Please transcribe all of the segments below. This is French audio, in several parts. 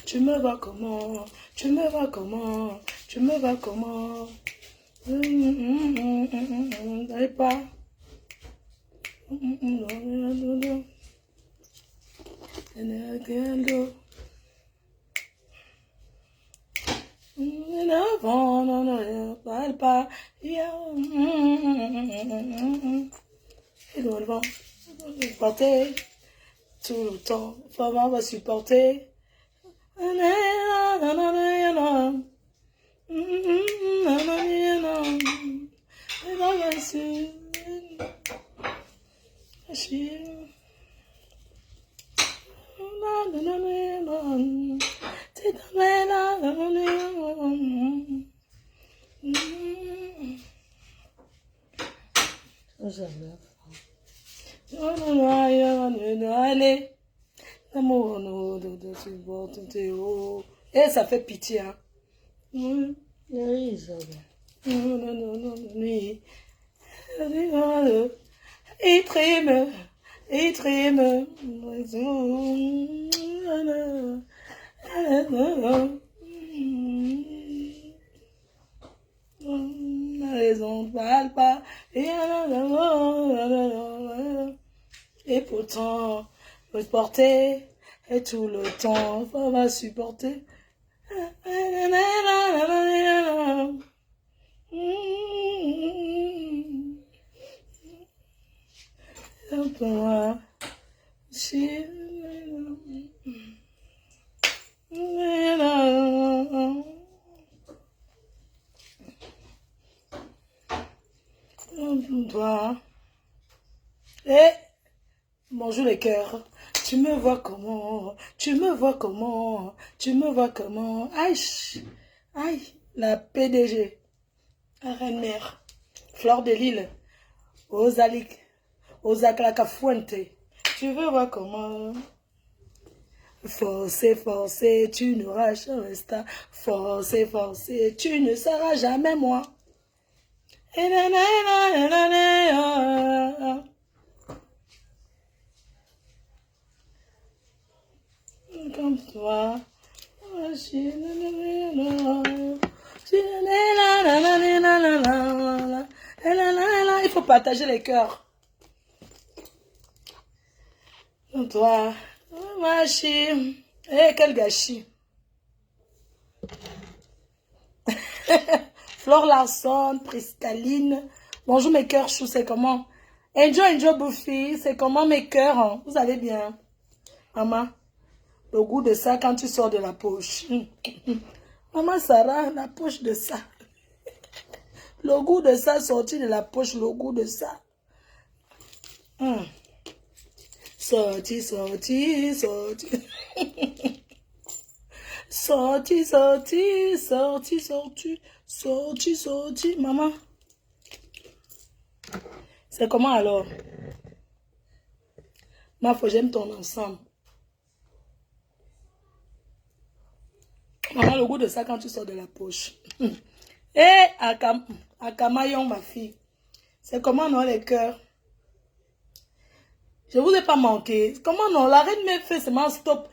Tu me vois comment? Tu me vois comment? Tu me vois comment? N'allez pas. N'allez pas. Et nous allons supporter tout le temps. Maman va supporter. Allez, l'amour nous de supporter. Et ça fait pitié, hein. Il trime, il trime. La raison ne parle pas. Et pourtant, faut supporter. Et tout le temps, on va supporter. Et bonjour les cœurs. Tu me vois comment? Tu me vois comment? Tu me vois comment? Aïe, aïe, la PDG, la reine mère, Fleur de Lille, Ozalik, Ozaklaka Fuente. Tu me vois comment? Forcé, forcé, tu n'auras jamais ça. Forcé, forcé, tu ne seras jamais moi. Comme toi. Il faut partager les cœurs. Comme toi. Machi. Eh, quel gâchis. Flore Larson, Priscaline. Bonjour mes cœurs chou, c'est comment? Enjoy Buffy, c'est comment mes cœurs? Hein? Vous allez bien? Maman, le goût de ça quand tu sors de la poche. Maman Sarah, la poche de ça. Le goût de ça sorti de la poche, le goût de ça. Sorti, sorti, sorti. Sorti, sorti, sorti, sorti, sorti, sorti. Maman. C'est comment alors? Ma foi, j'aime ton ensemble. Maman, le goût de ça quand tu sors de la poche. Et Akamayon, ma fille. C'est comment non les cœurs? Je vous ai pas manqué. Comment non? La reine me fait seulement stop.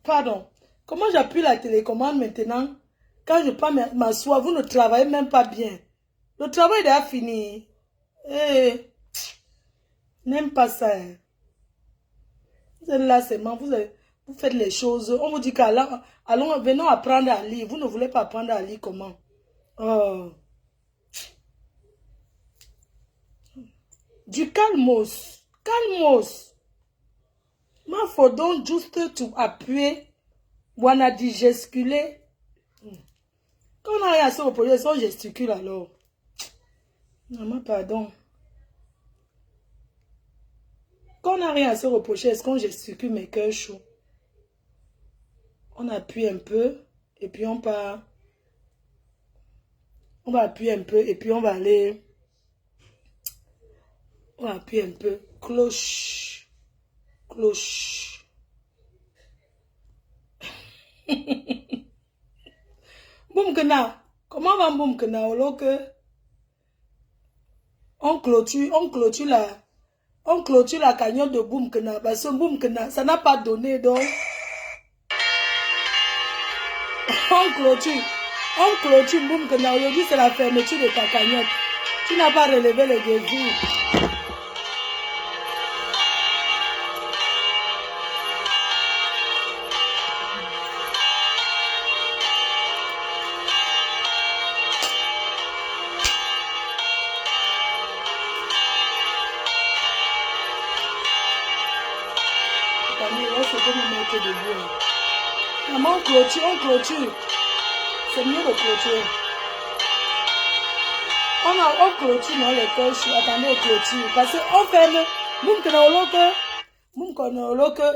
Pardon. Comment j'appuie la télécommande maintenant? Quand je prends m'asseoir, vous ne travaillez même pas bien. Le travail est déjà fini. Eh, n'aime pas ça. Hein. Vous êtes là seulement, vous faites les choses. On vous dit qu'allons, venons apprendre à lire. Vous ne voulez pas apprendre à lire comment? Oh. Du calmos. Calmos. Il faut donc juste appuyer. Ou on a dit gesticuler. Quand on a rien à se reposer, on gesticule alors. Maman, pardon. Quand on n'a rien à se reprocher, est-ce qu'on gesticule mes cœurs chauds? On appuie un peu et puis on part. On va appuyer un peu et puis on va aller. On va appuyer un peu. Cloche. Cloche. Boumkena. Comment va Boumkena? Alors que on clôture la cagnotte de Boumkena. Parce que Boumkena, ça n'a pas donné donc. On clôture, boum, que aujourd'hui c'est la fermeture de ta cagnotte. Tu n'as pas relevé le défi. Maman, on clôture. C'est mieux de clôturer. On clôture, non, les cœurs. Attendez, on clôture. Parce qu'on ferme.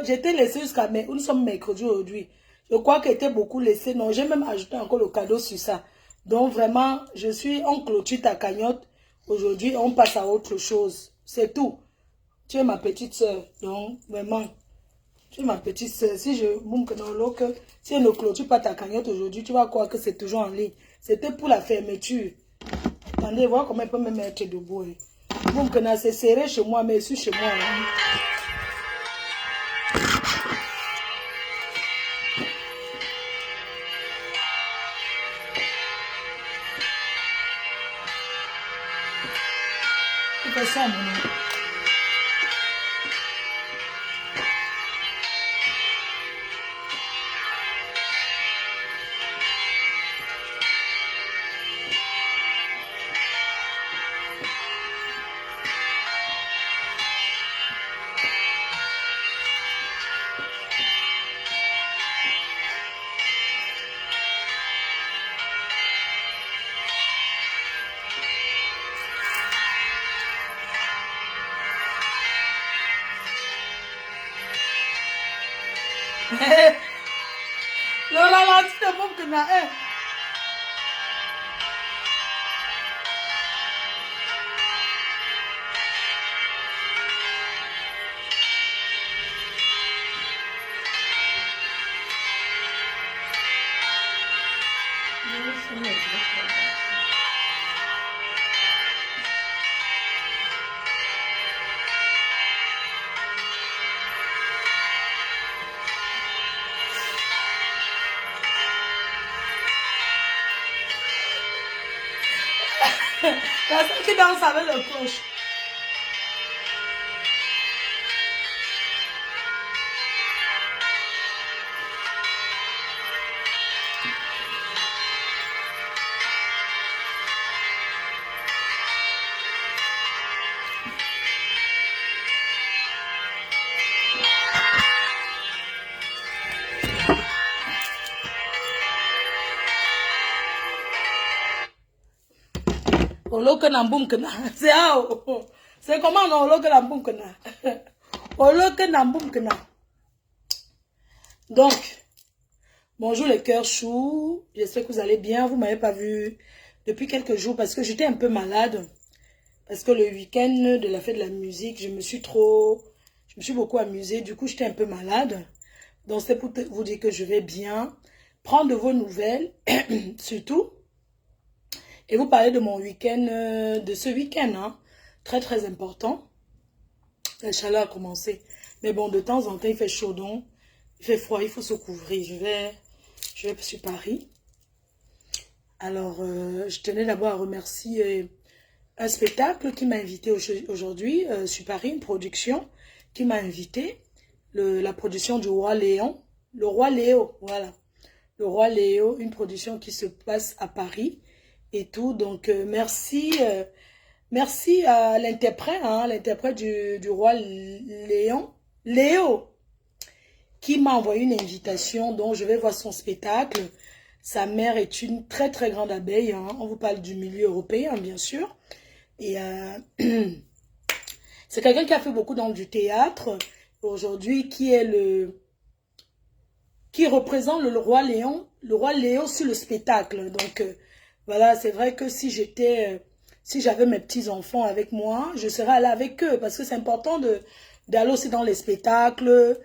J'étais laissé jusqu'à... Nous sommes mercredi aujourd'hui. Je crois qu'il était beaucoup laissé. Non, j'ai même ajouté encore le cadeau sur ça. Donc, vraiment, on clôture ta cagnotte. Aujourd'hui, on passe à autre chose. C'est tout. Tu es ma petite soeur. Donc, vraiment... Tu es ma petite soeur. Si je ne clôture pas ta cagnotte aujourd'hui, tu vas croire que c'est toujours en ligne. C'était pour la fermeture. Attendez, voir comment elle peut me mettre debout. Hein. C'est serré chez moi, mais je suis chez moi. Hein. Tu fais ça, mon nom. Là, tu te montres que na la seule qui danse avec le cloche. C'est comment on Donc, bonjour les cœurs choux. J'espère que vous allez bien. Vous ne m'avez pas vu depuis quelques jours parce que j'étais un peu malade. Parce que le week-end de la fête de la musique, je me suis beaucoup amusée. Du coup, j'étais un peu malade. Donc, c'est pour vous dire que je vais bien. Prendre de vos nouvelles, surtout. Et vous parler de mon week-end, de ce week-end, hein, très très important. La chaleur a commencé. Mais bon, de temps en temps, il fait chaud, donc il fait froid, il faut se couvrir. Je vais sur Paris. Alors, je tenais d'abord à remercier un spectacle qui m'a invité aujourd'hui, sur Paris, une production qui m'a invité. La production du Roi Léon. Le Roi Léo, voilà. Le Roi Léo, une production qui se passe à Paris. Et tout, donc merci à l'interprète, hein, l'interprète du roi Léo, qui m'a envoyé une invitation, donc je vais voir son spectacle. Sa mère est une très très grande abeille, hein. On vous parle du milieu européen bien sûr, et c'est quelqu'un qui a fait beaucoup dans du théâtre, aujourd'hui qui représente le roi Léo sur le spectacle, donc voilà, c'est vrai que si j'avais mes petits-enfants avec moi, je serais allée avec eux. Parce que c'est important d'aller aussi dans les spectacles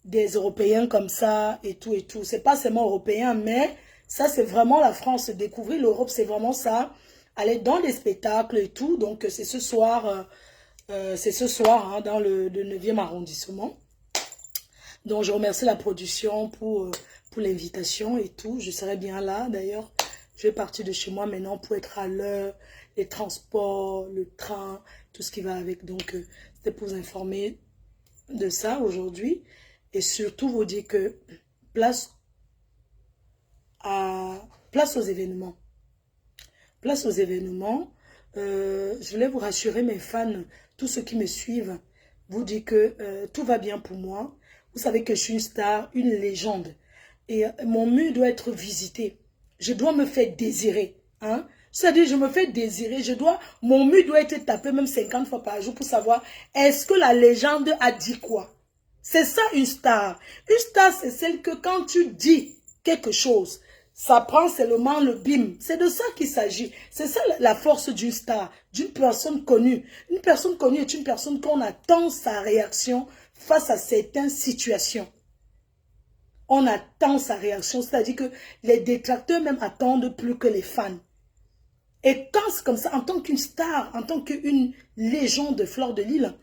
des Européens comme ça et tout et tout. C'est pas seulement européen, mais ça, c'est vraiment la France. Découvrir l'Europe, c'est vraiment ça. Aller dans les spectacles et tout. Donc, c'est ce soir, hein, dans le 9e arrondissement. Donc, je remercie la production pour pour l'invitation et tout. Je serai bien là. D'ailleurs, je vais partir de chez moi maintenant pour être à l'heure. Les transports, le train, tout ce qui va avec. Donc, c'était pour vous informer de ça aujourd'hui. Et surtout vous dire que place aux événements. Place aux événements. Je voulais vous rassurer, mes fans, tous ceux qui me suivent, vous dire que tout va bien pour moi. Vous savez que je suis une star, une légende. Et mon mur doit être visité. Je dois me faire désirer. Hein? C'est-à-dire, je me fais désirer. Mon mur doit être tapé même 50 fois par jour pour savoir est-ce que la légende a dit quoi. C'est ça une star. Une star, c'est celle que quand tu dis quelque chose, ça prend seulement le bim. C'est de ça qu'il s'agit. C'est ça la force d'une star, d'une personne connue. Une personne connue est une personne qu'on attend sa réaction face à certaines situations. On attend sa réaction, c'est-à-dire que les détracteurs même attendent plus que les fans. Et quand c'est comme ça, en tant qu'une star, en tant qu'une légende de Fleur de Lys,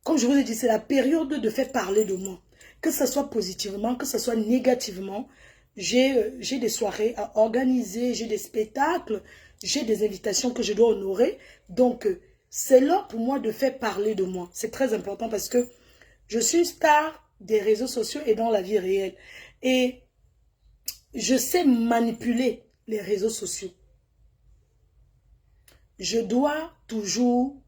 comme je vous ai dit, c'est la période de faire parler de moi. Que ce soit positivement, que ce soit négativement, j'ai des soirées à organiser, j'ai des spectacles, j'ai des invitations que je dois honorer. Donc, c'est là pour moi de faire parler de moi. C'est très important parce que je suis une star des réseaux sociaux et dans la vie réelle. Et je sais manipuler les réseaux sociaux. Je dois toujours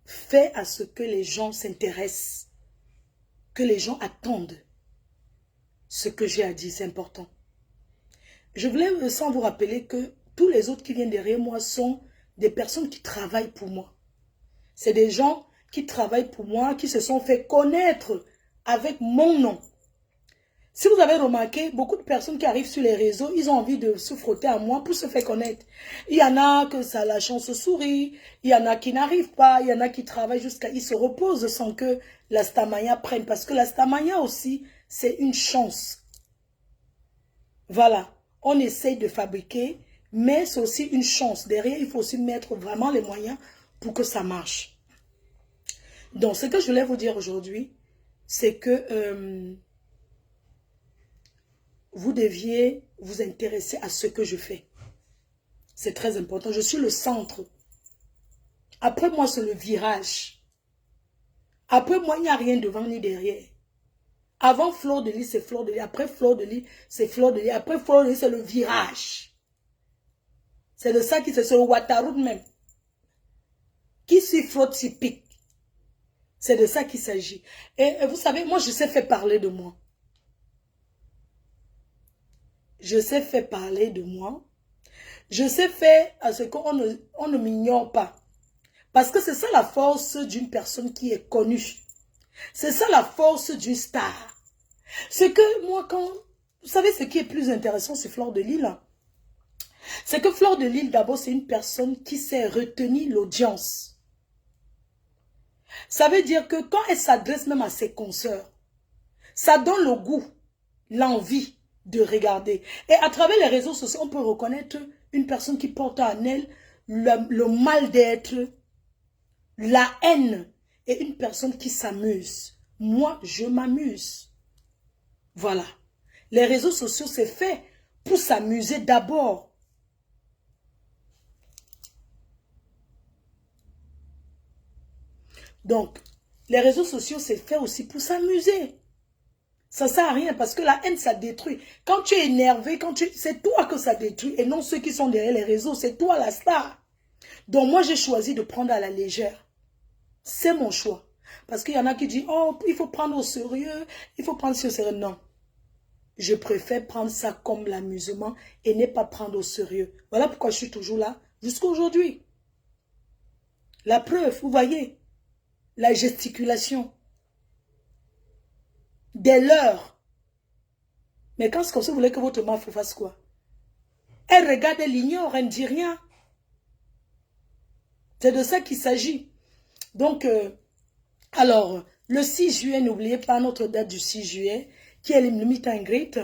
faire à ce que les gens s'intéressent, que les gens attendent ce que j'ai à dire, c'est important. Je voulais sans vous rappeler que tous les autres qui viennent derrière moi sont des personnes qui travaillent pour moi. C'est des gens qui travaillent pour moi, qui se sont fait connaître avec mon nom. Si vous avez remarqué, beaucoup de personnes qui arrivent sur les réseaux, ils ont envie de se frotter à moi pour se faire connaître. Il y en a que ça la chance sourit, il y en a qui n'arrivent pas, il y en a qui travaillent jusqu'à... Ils se reposent sans que la stamania prenne. Parce que la stamania aussi, c'est une chance. Voilà, on essaye de fabriquer, mais c'est aussi une chance. Derrière, il faut aussi mettre vraiment les moyens pour que ça marche. Donc, ce que je voulais vous dire aujourd'hui, c'est que... vous deviez vous intéresser à ce que je fais. C'est très important. Je suis le centre. Après moi, c'est le virage. Après moi, il n'y a rien devant ni derrière. Avant Fleur de Lys, c'est Fleur de Lys. Après Fleur de Lys, c'est Fleur de Lys. Après Fleur de Lys, c'est le virage. C'est de ça qui c'est le Wataroute même. Qui s'y flotte, s'y pique. C'est de ça qu'il s'agit. Et vous savez, moi, je sais faire parler de moi. Je sais faire parler de moi. Je sais faire à ce qu'on ne m'ignore pas. Parce que c'est ça la force d'une personne qui est connue. C'est ça la force d'une star. C'est que moi, vous savez ce qui est plus intéressant sur Fleur de Lys, c'est que Fleur de Lys, d'abord, c'est une personne qui sait retenir l'audience. Ça veut dire que quand elle s'adresse même à ses consoeurs, ça donne le goût, l'envie de regarder. Et à travers les réseaux sociaux, on peut reconnaître une personne qui porte en elle le mal d'être, la haine, et une personne qui s'amuse. Moi, je m'amuse. Voilà. Les réseaux sociaux, c'est fait pour s'amuser d'abord. Donc, les réseaux sociaux, c'est fait aussi pour s'amuser. Ça ne sert à rien parce que la haine, ça détruit. Quand tu es énervé, c'est toi que ça détruit et non ceux qui sont derrière les réseaux. C'est toi la star. Donc moi, j'ai choisi de prendre à la légère. C'est mon choix. Parce qu'il y en a qui disent, oh, il faut prendre au sérieux, il faut prendre ça au sérieux. Non. Je préfère prendre ça comme l'amusement et ne pas prendre au sérieux. Voilà pourquoi je suis toujours là jusqu'à aujourd'hui. La preuve, vous voyez, la gesticulation. Des leurs. Mais quand c'est comme ça, vous voulez que votre meuf fasse quoi? Elle regarde, elle ignore, elle ne dit rien. C'est de ça qu'il s'agit. Donc, alors, le 6 juillet, n'oubliez pas notre date du 6 juillet, qui est le meet and greet.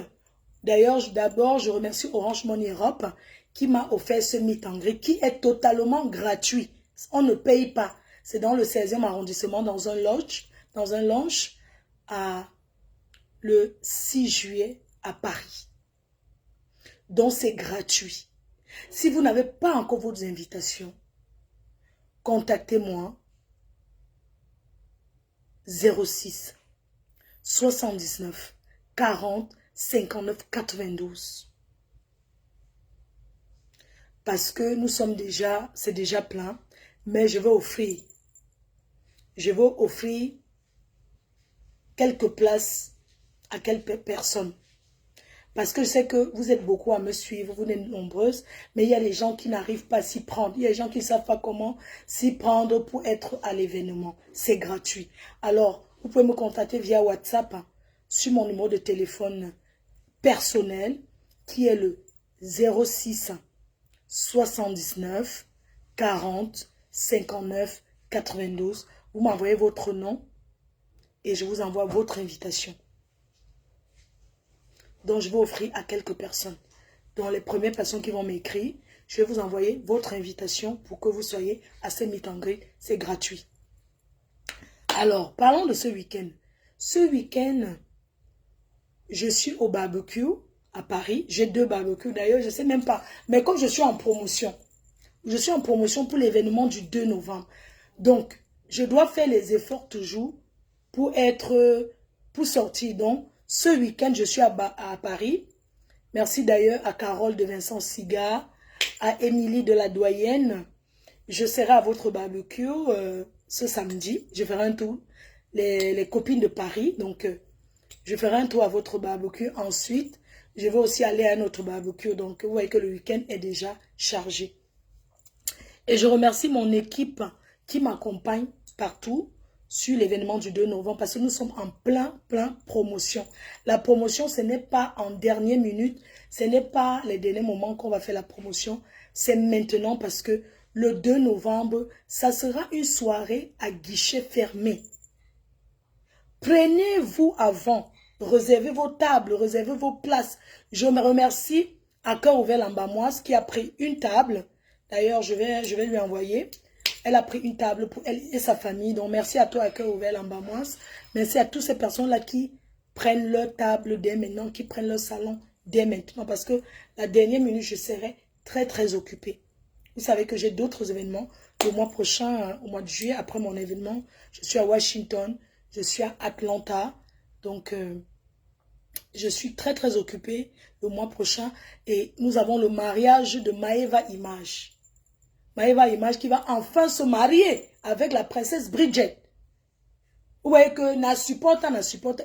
D'ailleurs, d'abord, je remercie Orange Money Europe qui m'a offert ce meet and greet, qui est totalement gratuit. On ne paye pas. C'est dans le 16e arrondissement, dans un lounge à le 6 juillet à Paris. Donc c'est gratuit. Si vous n'avez pas encore vos invitations, contactez-moi 06 79 40 59 92. Parce que nous sommes déjà, c'est déjà plein, mais je vais offrir quelques places à quelques personnes. Parce que je sais que vous êtes beaucoup à me suivre, vous êtes nombreuses, mais il y a des gens qui n'arrivent pas à s'y prendre. Il y a des gens qui ne savent pas comment s'y prendre pour être à l'événement. C'est gratuit. Alors, vous pouvez me contacter via WhatsApp sur mon numéro de téléphone personnel qui est le 06 79 40 59 92. Vous m'envoyez votre nom et je vous envoie votre invitation. Donc, je vais offrir à quelques personnes. Donc, les premières personnes qui vont m'écrire, je vais vous envoyer votre invitation pour que vous soyez à ce meet and greet. C'est gratuit. Alors, parlons de ce week-end. Ce week-end, je suis au barbecue à Paris. J'ai 2 barbecues d'ailleurs, je ne sais même pas. Mais comme je suis en promotion pour l'événement du 2 novembre. Donc, je dois faire les efforts toujours pour sortir. Donc, ce week-end, je suis à Paris. Merci d'ailleurs à Carole de Vincent Siga, à Émilie de la Doyenne. Je serai à votre barbecue ce samedi. Je ferai un tour. Les copines de Paris. Donc, je ferai un tour à votre barbecue. Ensuite, je vais aussi aller à un autre barbecue. Donc, vous voyez que le week-end est déjà chargé. Et je remercie mon équipe qui m'accompagne partout sur l'événement du 2 novembre parce que nous sommes en plein promotion. La promotion, ce n'est pas en dernière minute, ce n'est pas les derniers moments qu'on va faire la promotion, c'est maintenant parce que le 2 novembre, ça sera une soirée à guichet fermé. Prenez-vous avant, réservez vos tables, réservez vos places. Je me remercie à Cœur Ouvert Lambamoise qui a pris une table. D'ailleurs, je vais lui envoyer. Elle a pris une table pour elle et sa famille. Donc, merci à toi, à Cœur Ouvert Lambamoise. Merci à toutes ces personnes-là qui prennent leur table dès maintenant, qui prennent leur salon dès maintenant. Parce que la dernière minute, je serai très occupée. Vous savez que j'ai d'autres événements. Le mois prochain, au mois de juillet, après mon événement, je suis à Washington, je suis à Atlanta. Donc, je suis très occupée le mois prochain. Et nous avons le mariage de Maëva Image. Maëva Image qui va enfin se marier avec la princesse Bridget. Vous voyez que n'a supporte.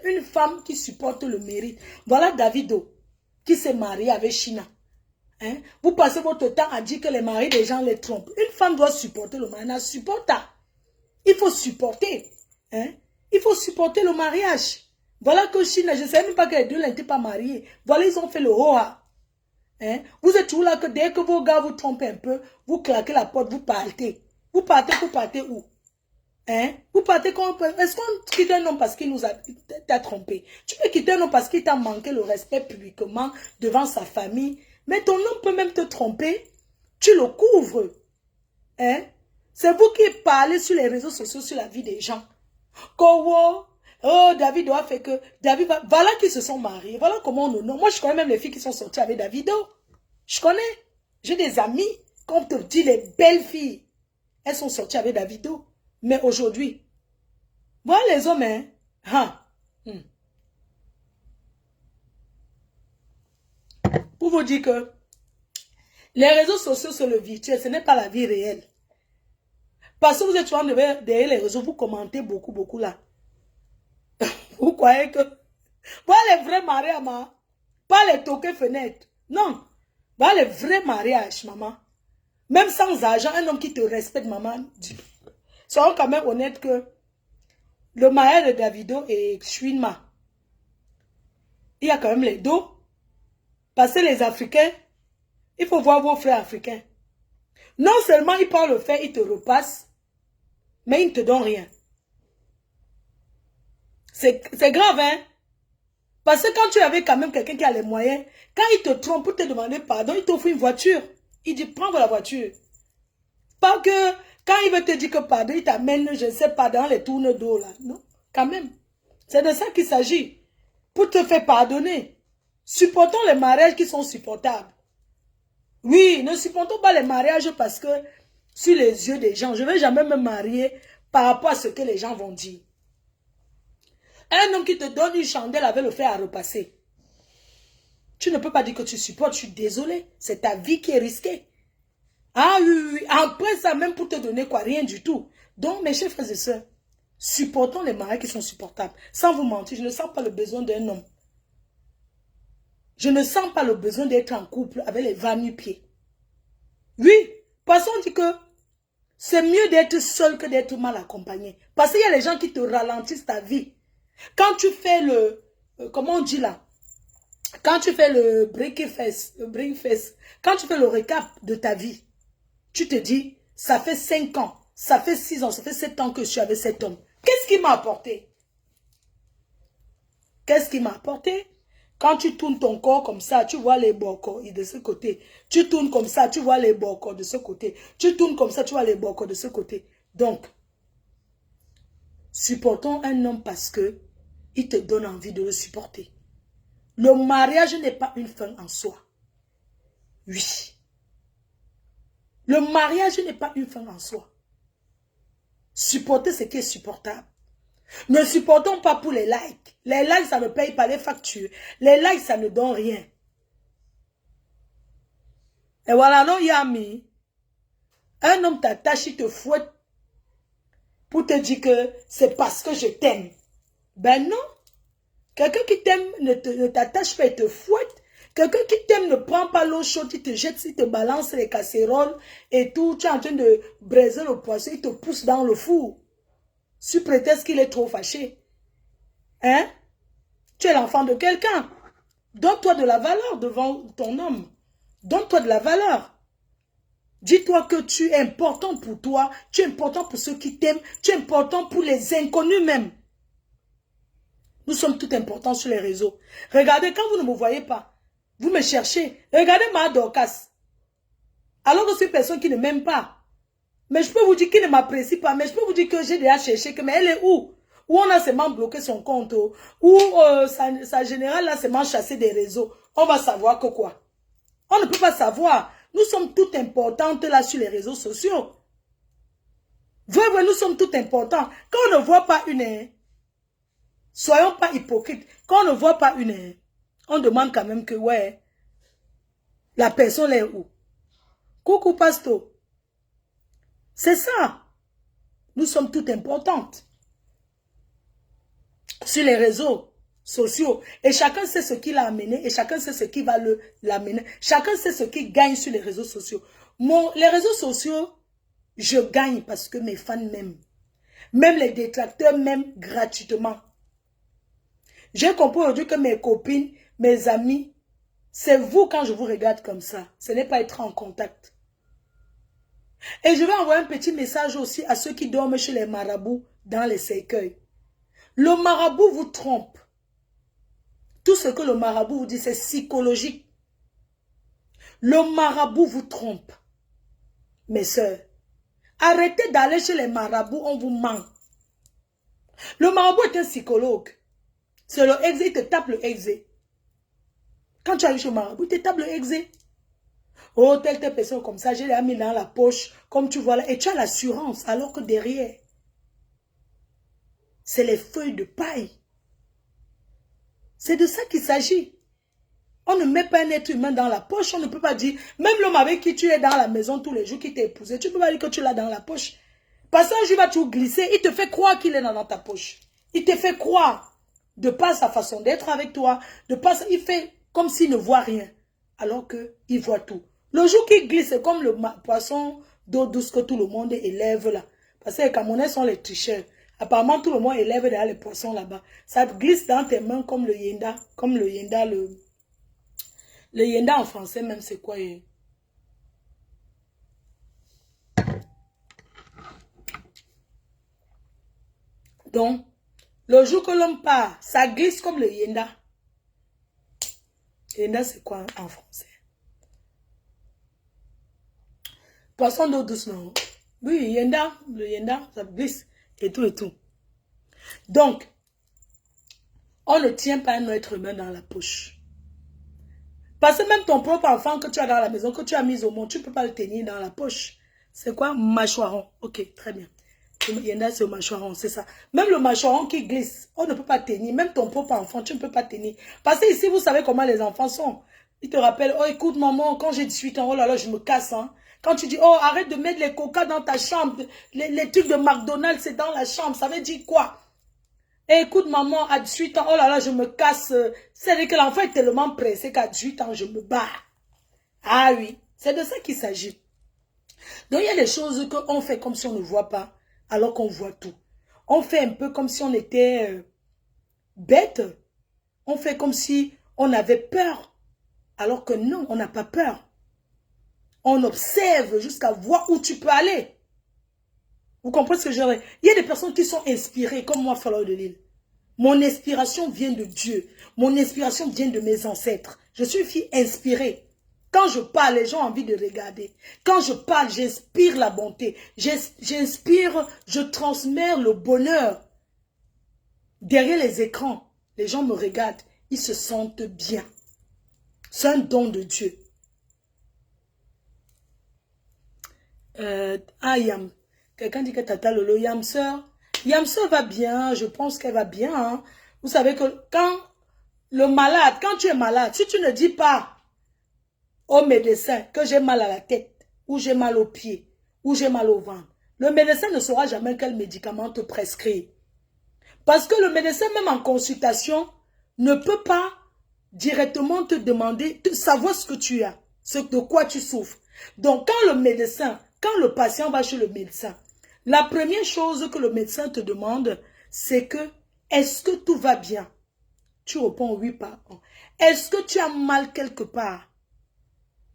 Une femme qui supporte le mérite. Voilà Davido qui s'est marié avec China. Hein? Vous passez votre temps à dire que les maris des gens les trompent. Une femme doit supporter le mariage. Il faut supporter. Hein? Il faut supporter le mariage. Voilà que China, je ne savais même pas que les deux n'étaient pas mariés. Voilà, ils ont fait le hoa. Hein? Vous êtes toujours là que dès que vos gars vous trompent un peu, vous claquez la porte, vous partez. Vous partez où? Hein? Vous partez quand? Est-ce qu'on quitte un homme parce qu'il t'a trompé? Tu peux quitter un homme parce qu'il t'a manqué le respect publiquement devant sa famille. Mais ton homme peut même te tromper. Tu le couvres. Hein? C'est vous qui parlez sur les réseaux sociaux sur la vie des gens. Kowo, oh, David doit faire que... David va... Voilà qui se sont mariés. Voilà comment on nous nomme. Moi, je connais même les filles qui sont sorties avec Davido. Je connais. J'ai des amis. Quand on te dit les belles filles, elles sont sorties avec Davido. Mais aujourd'hui, voilà les hommes, hein. Pour vous dire que les réseaux sociaux, c'est le virtuel. Ce n'est pas la vie réelle. Parce que vous êtes souvent derrière les réseaux, vous commentez beaucoup là. Vous croyez que... Voilà les vrais mariages, pas les toquets fenêtres. Non. Voilà les vrais mariages, maman. Même sans argent, un homme qui te respecte, maman. Soyons quand même honnêtes que le mariage de Davido et Chouinma, il y a quand même les dos. Parce que les Africains, il faut voir vos frères africains. Non seulement ils parlent le fait, ils te repassent, mais ils ne te donnent rien. C'est grave, hein? Parce que quand tu avais quand même quelqu'un qui a les moyens, quand il te trompe pour te demander pardon, il t'offre une voiture. Il dit, prends la voiture. Pas que, quand il veut te dire que pardon, il t'amène, je ne sais pas, dans les tournes d'eau, là. Non, quand même. C'est de ça qu'il s'agit. pour te faire pardonner. Supportons les mariages qui sont supportables. Oui, ne supportons pas les mariages parce que sur les yeux des gens, je ne vais jamais me marier par rapport à ce que les gens vont dire. Un homme qui te donne une chandelle avec le fer à repasser. Tu ne peux pas dire que tu supportes, je suis désolé. C'est ta vie qui est risquée. Ah oui, oui, oui. Après ça, même pour te donner quoi, rien du tout. Donc, mes chers frères et sœurs, supportons les mariages qui sont supportables. Sans vous mentir, je ne sens pas le besoin d'un homme. Je ne sens pas le besoin d'être en couple avec les 20 nu-pieds. Oui, parce qu'on dit que c'est mieux d'être seul que d'être mal accompagné. Parce qu'il y a les gens qui te ralentissent ta vie. Quand tu fais le, comment on dit là? Quand tu fais le break-fast, quand tu fais le récap de ta vie, tu te dis, ça fait 5 ans, ça fait 6 ans, ça fait 7 ans que je suis avec cet homme. Qu'est-ce qui m'a apporté? Qu'est-ce qui m'a apporté? Quand tu tournes ton corps comme ça, tu vois les bocaux de ce côté. Tu tournes comme ça, tu vois les bocaux de ce côté. Tu tournes comme ça, tu vois les bocaux de ce côté. Donc, supportons un homme parce que il te donne envie de le supporter. Le mariage n'est pas une fin en soi. Oui. Le mariage n'est pas une fin en soi. Supporter ce qui est supportable. Ne supportons pas pour les likes. Les likes, ça ne paye pas les factures. Les likes, ça ne donne rien. Et voilà, non, Yami. Un homme t'attache, il te fouette pour te dire que c'est parce que je t'aime. Ben non. Quelqu'un qui t'aime ne t'attache pas et te fouette. Quelqu'un qui t'aime ne prend pas l'eau chaude, il te jette, il te balance les casseroles et tout. Tu es en train de braiser le poisson, il te pousse dans le four. Sous prétexte qu'il est trop fâché. Hein? Tu es l'enfant de quelqu'un. Donne-toi de la valeur devant ton homme. Donne-toi de la valeur. Dis-toi que tu es important pour toi. Tu es important pour ceux qui t'aiment. Tu es important pour les inconnus même. Nous sommes tout importants sur les réseaux. Regardez, quand vous ne me voyez pas, vous me cherchez. Regardez ma Dorcas. Alors que c'est une personne qui ne m'aime pas. Mais je peux vous dire qu'il ne m'apprécie pas. Mais je peux vous dire que j'ai déjà cherché. Mais elle est où? Où on a seulement bloqué son compte. Où sa générale a seulement chassé des réseaux. On va savoir que quoi? On ne peut pas savoir. Nous sommes toutes importantes là sur les réseaux sociaux. Vrai, nous sommes toutes importantes. Quand on ne voit pas une... Soyons pas hypocrites. Quand on ne voit pas une... On demande quand même que, ouais, la personne est où? Coucou, Pasto. C'est ça. Nous sommes toutes importantes. Sur les réseaux sociaux. Et chacun sait ce qu'il a amené et chacun sait ce qui va l'amener. Chacun sait ce qu'il gagne sur les réseaux sociaux. Les réseaux sociaux, je gagne parce que mes fans m'aiment. Même les détracteurs m'aiment gratuitement. J'ai compris aujourd'hui que mes copines, mes amis, c'est vous quand je vous regarde comme ça. Ce n'est pas être en contact. Et je vais envoyer un petit message aussi à ceux qui dorment chez les marabouts dans les cercueils. Le marabout vous trompe. Tout ce que le marabout vous dit, c'est psychologique. Le marabout vous trompe. Mes sœurs, arrêtez d'aller chez les marabouts, on vous ment. Le marabout est un psychologue. C'est le exé, il te tape le exé. Quand tu arrives chez le marabout, il te tape le exé. Oh, telle personne comme ça, je l'ai mis dans la poche, comme tu vois là. Et tu as l'assurance, alors que derrière, c'est les feuilles de paille. C'est de ça qu'il s'agit. On ne met pas un être humain dans la poche. On ne peut pas dire, même l'homme avec qui tu es dans la maison tous les jours, qui t'a épousé, tu ne peux pas dire que tu l'as dans la poche. Parce qu'un jour, il va tout glisser, il te fait croire qu'il est dans ta poche. Il te fait croire, de par sa façon d'être avec toi, il fait comme s'il ne voit rien, alors qu'il voit tout. Le jour qu'il glisse, c'est comme le poisson d'eau douce que tout le monde élève là. Parce que les Camerounais sont les tricheurs. Apparemment, tout le monde élève derrière les poissons là-bas. Ça glisse dans tes mains comme le yenda. Comme le yenda, le yenda en français même, c'est quoi? Donc, le jour que l'homme part, ça glisse comme le yenda. Yenda, c'est quoi en français? Poisson d'eau douce, non? Oui, yenda, le yenda, ça glisse et tout et tout. Donc, On ne tient pas un être humain dans la poche. Parce que même ton propre enfant que tu as dans la maison, que tu as mis au monde, tu ne peux pas le tenir dans la poche. C'est quoi? Mâchoiron. Ok, très bien. Yenda, c'est au mâchoiron, c'est ça. Même le mâchoiron qui glisse, on ne peut pas tenir. Même ton propre enfant, tu ne peux pas tenir. Parce que ici, vous savez comment les enfants sont. Ils te rappellent, oh écoute maman, quand j'ai 18 ans, oh là là, je me casse. Hein. Quand tu dis, oh arrête de mettre les coca dans ta chambre, les trucs de McDonald's, c'est dans la chambre, ça veut dire quoi? Et écoute maman, à 18 ans, oh là là, je me casse. C'est-à-dire que l'enfant est tellement pressé qu'à 18 ans, je me bats. Ah oui, c'est de ça qu'il s'agit. Donc il y a des choses qu'on fait comme si on ne voit pas, alors qu'on voit tout. On fait un peu comme si on était bête. On fait comme si on avait peur, alors que non, on n'a pas peur. On observe jusqu'à voir où tu peux aller. Vous comprenez ce que je veux dire? Il y a des personnes qui sont inspirées, comme moi, Fleur de Lille. Mon inspiration vient de Dieu. Mon inspiration vient de mes ancêtres. Je suis une fille inspirée. Quand je parle, les gens ont envie de regarder. Quand je parle, j'inspire la bonté. J'inspire, je transmets le bonheur. Derrière les écrans, les gens me regardent. Ils se sentent bien. C'est un don de Dieu. Yam. Quelqu'un dit que Tata Lolo, Yam sœur. Yam sœur va bien. Je pense qu'elle va bien. Hein. Vous savez que quand le malade, quand tu es malade, si tu ne dis pas au médecin que j'ai mal à la tête, ou j'ai mal aux pieds, ou j'ai mal au ventre, le médecin ne saura jamais quel médicament te prescrire. Parce que le médecin, même en consultation, ne peut pas directement te demander, de savoir ce que tu as, de quoi tu souffres. Donc, quand le médecin, quand le patient va chez le médecin, la première chose que le médecin te demande, c'est que, est-ce que tout va bien? Tu réponds oui par an. Est-ce que tu as mal quelque part?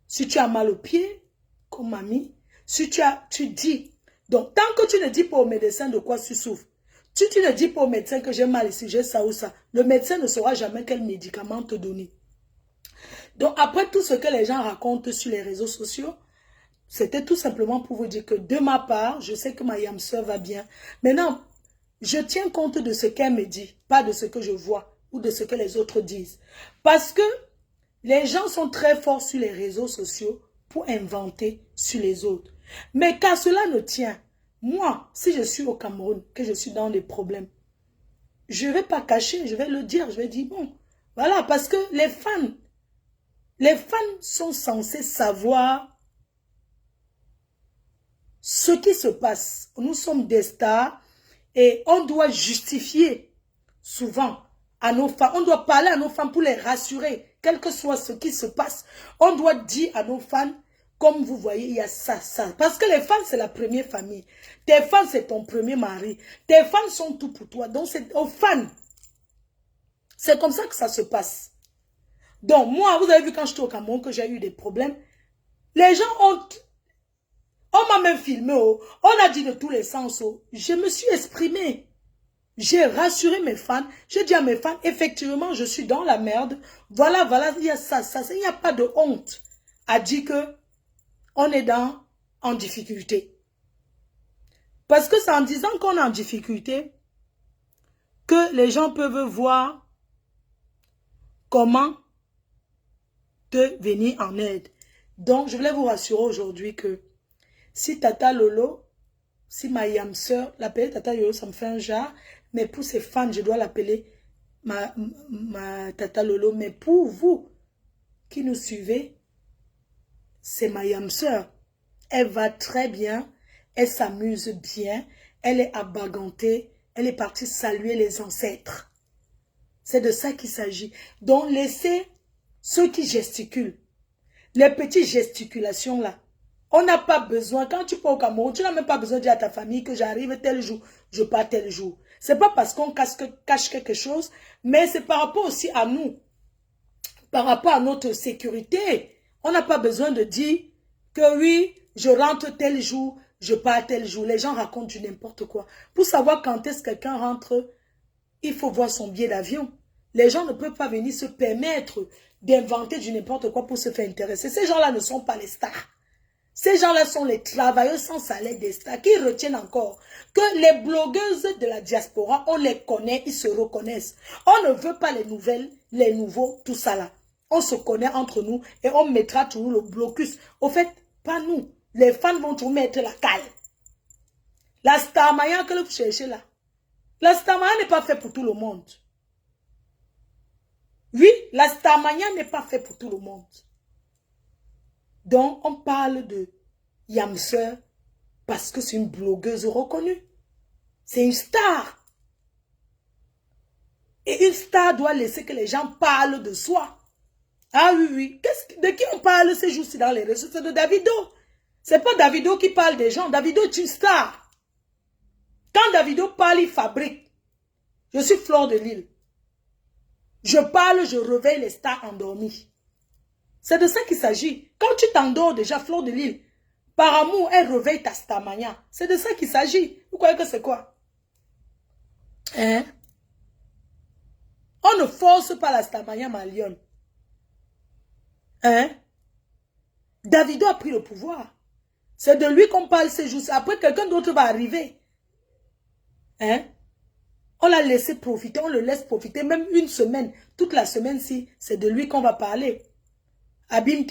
Si tu as mal au pied, comme mamie, si tu dis. Donc, tant que tu ne dis pas au médecin de quoi tu souffres, si tu ne dis pas au médecin que j'ai mal ici, j'ai ça ou ça, le médecin ne saura jamais quel médicament te donner. Donc, après tout ce que les gens racontent sur les réseaux sociaux, c'était tout simplement pour vous dire que de ma part, je sais que ma yam sœur va bien. Maintenant, je tiens compte de ce qu'elle me dit, pas de ce que je vois ou de ce que les autres disent. Parce que les gens sont très forts sur les réseaux sociaux pour inventer sur les autres. Mais qu'à cela ne tient, moi, si je suis au Cameroun, que je suis dans des problèmes, je ne vais pas cacher, je vais le dire, je vais dire bon, voilà, parce que les fans sont censés savoir ce qui se passe. Nous sommes des stars et on doit justifier souvent à nos fans, on doit parler à nos fans pour les rassurer, quel que soit ce qui se passe. On doit dire à nos fans, comme vous voyez, il y a ça, ça. Parce que les fans, c'est la première famille. Tes fans, c'est ton premier mari. Tes fans sont tout pour toi. Donc, c'est aux fans. C'est comme ça que ça se passe. Donc, moi, vous avez vu quand j'étais au Cameroun que j'ai eu des problèmes. Les gens ont... On m'a même filmé. Oh. On a dit de tous les sens. Oh. Je me suis exprimée. J'ai rassuré mes fans. J'ai dit à mes fans, effectivement, je suis dans la merde. Voilà, voilà, il y a ça, ça. Il n'y a pas de honte à dire que on est en difficulté. Parce que c'est en disant qu'on est en difficulté que les gens peuvent voir comment te venir en aide. Donc, je voulais vous rassurer aujourd'hui que si Tata Lolo, si ma yam sœur, l'appeler Tata Lolo, ça me fait un genre, mais pour ses fans, je dois l'appeler ma Tata Lolo. Mais pour vous qui nous suivez, c'est ma yam sœur. Elle va très bien, elle s'amuse bien, elle est abagantée, elle est partie saluer les ancêtres. C'est de ça qu'il s'agit. Donc, laissez ceux qui gesticulent, les petites gesticulations là. On n'a pas besoin, quand tu pars au Cameroun, tu n'as même pas besoin de dire à ta famille que j'arrive tel jour, je pars tel jour. Ce n'est pas parce qu'on cache quelque chose, mais c'est par rapport aussi à nous, par rapport à notre sécurité. On n'a pas besoin de dire que oui, je rentre tel jour, je pars tel jour. Les gens racontent du n'importe quoi. Pour savoir quand est-ce que quelqu'un rentre, il faut voir son billet d'avion. Les gens ne peuvent pas venir se permettre d'inventer du n'importe quoi pour se faire intéresser. Ces gens-là ne sont pas les stars. Ces gens-là sont les travailleurs sans salaire des stars qui retiennent encore que les blogueuses de la diaspora, on les connaît, ils se reconnaissent. On ne veut pas les nouvelles, les nouveaux, tout ça là. On se connaît entre nous et on mettra toujours le blocus. Au fait, pas nous. Les fans vont toujours mettre la cale. La Star Maya que vous cherchez là. La Star Maya n'est pas fait pour tout le monde. Oui, la Star Maya n'est pas fait pour tout le monde. Donc, on parle de Yamseur parce que c'est une blogueuse reconnue. C'est une star. Et une star doit laisser que les gens parlent de soi. Ah oui, oui. De qui on parle ces jours-ci dans les réseaux? C'est de Davido. C'est pas Davido qui parle des gens. Davido est une star. Quand Davido parle, il fabrique. Je suis Fleur de Lille. Je parle, je réveille les stars endormis. C'est de ça qu'il s'agit. Quand tu t'endors déjà, Fleur de Lille, par amour, elle réveille ta starmania. C'est de ça qu'il s'agit. Vous croyez que c'est quoi? Hein? On ne force pas la starmania malienne. Hein? Davido a pris le pouvoir. C'est de lui qu'on parle ces jours. Après, quelqu'un d'autre va arriver. Hein? On l'a laissé profiter, on le laisse profiter, même une semaine, toute la semaine-ci, c'est de lui qu'on va parler. Abimte,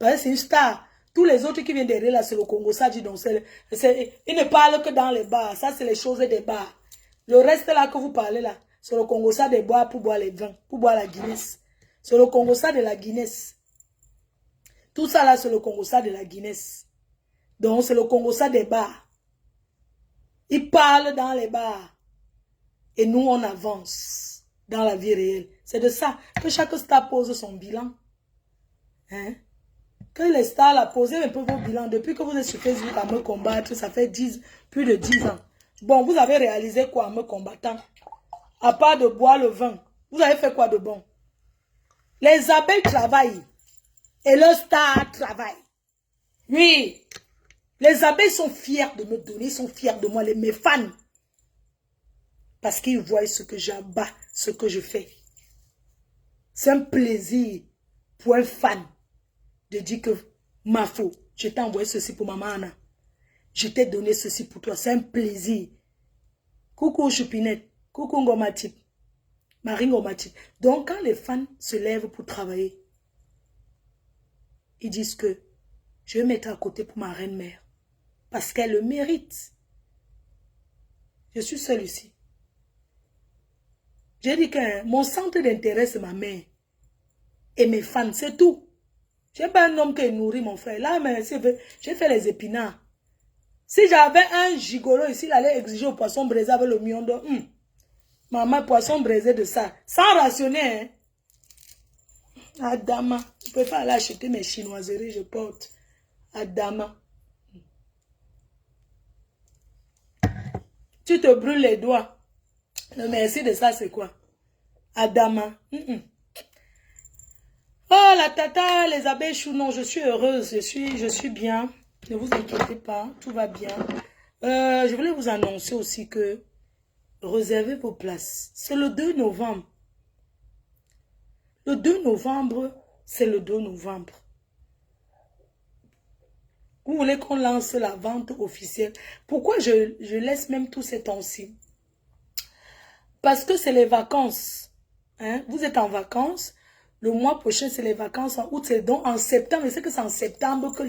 c'est une star. Tous les autres qui viennent derrière là, c'est le Congo, ça dit donc, ils ne parlent que dans les bars, ça c'est les choses des bars. Le reste là que vous parlez là, c'est le Congo, ça des bois pour boire les vins, pour boire la Guinness. C'est le Congo, ça de la Guinness. Tout ça là, c'est le Congo, ça de la Guinness. Donc c'est le Congo, ça des bars. Ils parlent dans les bars. Et nous, on avance dans la vie réelle. C'est de ça que chaque star pose son bilan. Hein? Que les stars la posent un peu vos bilans. Depuis que vous êtes sur Facebook à me combattre, ça fait plus de 10 ans. Bon, vous avez réalisé quoi en me combattant? À part de boire le vin, vous avez fait quoi de bon? Les abeilles travaillent. Et le star travaille. Oui. Les abeilles sont fiers de me donner, ils sont fiers de moi, mes fans. Parce qu'ils voient ce que j'abats, ce que je fais. C'est un plaisir pour un fan de dire que ma faute, je t'ai envoyé ceci pour maman Anna. Je t'ai donné ceci pour toi. C'est un plaisir. Coucou Choupinette. Coucou Ngomatip. Marie Ngomatip. Donc quand les fans se lèvent pour travailler, ils disent que je vais mettre à côté pour ma reine-mère. Parce qu'elle le mérite. Je suis seule ici. J'ai dit que mon centre d'intérêt, c'est ma mère. Et mes fans, c'est tout. Je n'ai pas un homme qui nourrit mon frère. Là, mais j'ai fait les épinards. Si j'avais un gigolo ici, il allait exiger au poisson braisé avec le million d'or. Maman, poisson braisé de ça. Sans rationner. Hein? Adama. Je peux pas aller acheter mes chinoiseries, je porte. Adama. Tu te brûles les doigts. Le merci de ça, c'est quoi? Adama. Oh, la tata, les abeilles chou, non, je suis heureuse, je suis bien. Ne vous inquiétez pas, tout va bien. Je voulais vous annoncer aussi que réservez vos places. C'est le 2 novembre. Le 2 novembre, c'est le 2 novembre. Vous voulez qu'on lance la vente officielle? Pourquoi je laisse même tous ces temps-ci? Parce que c'est les vacances. Hein? Vous êtes en vacances. Le mois prochain, c'est les vacances en août. C'est donc en septembre. Je sais que c'est en septembre que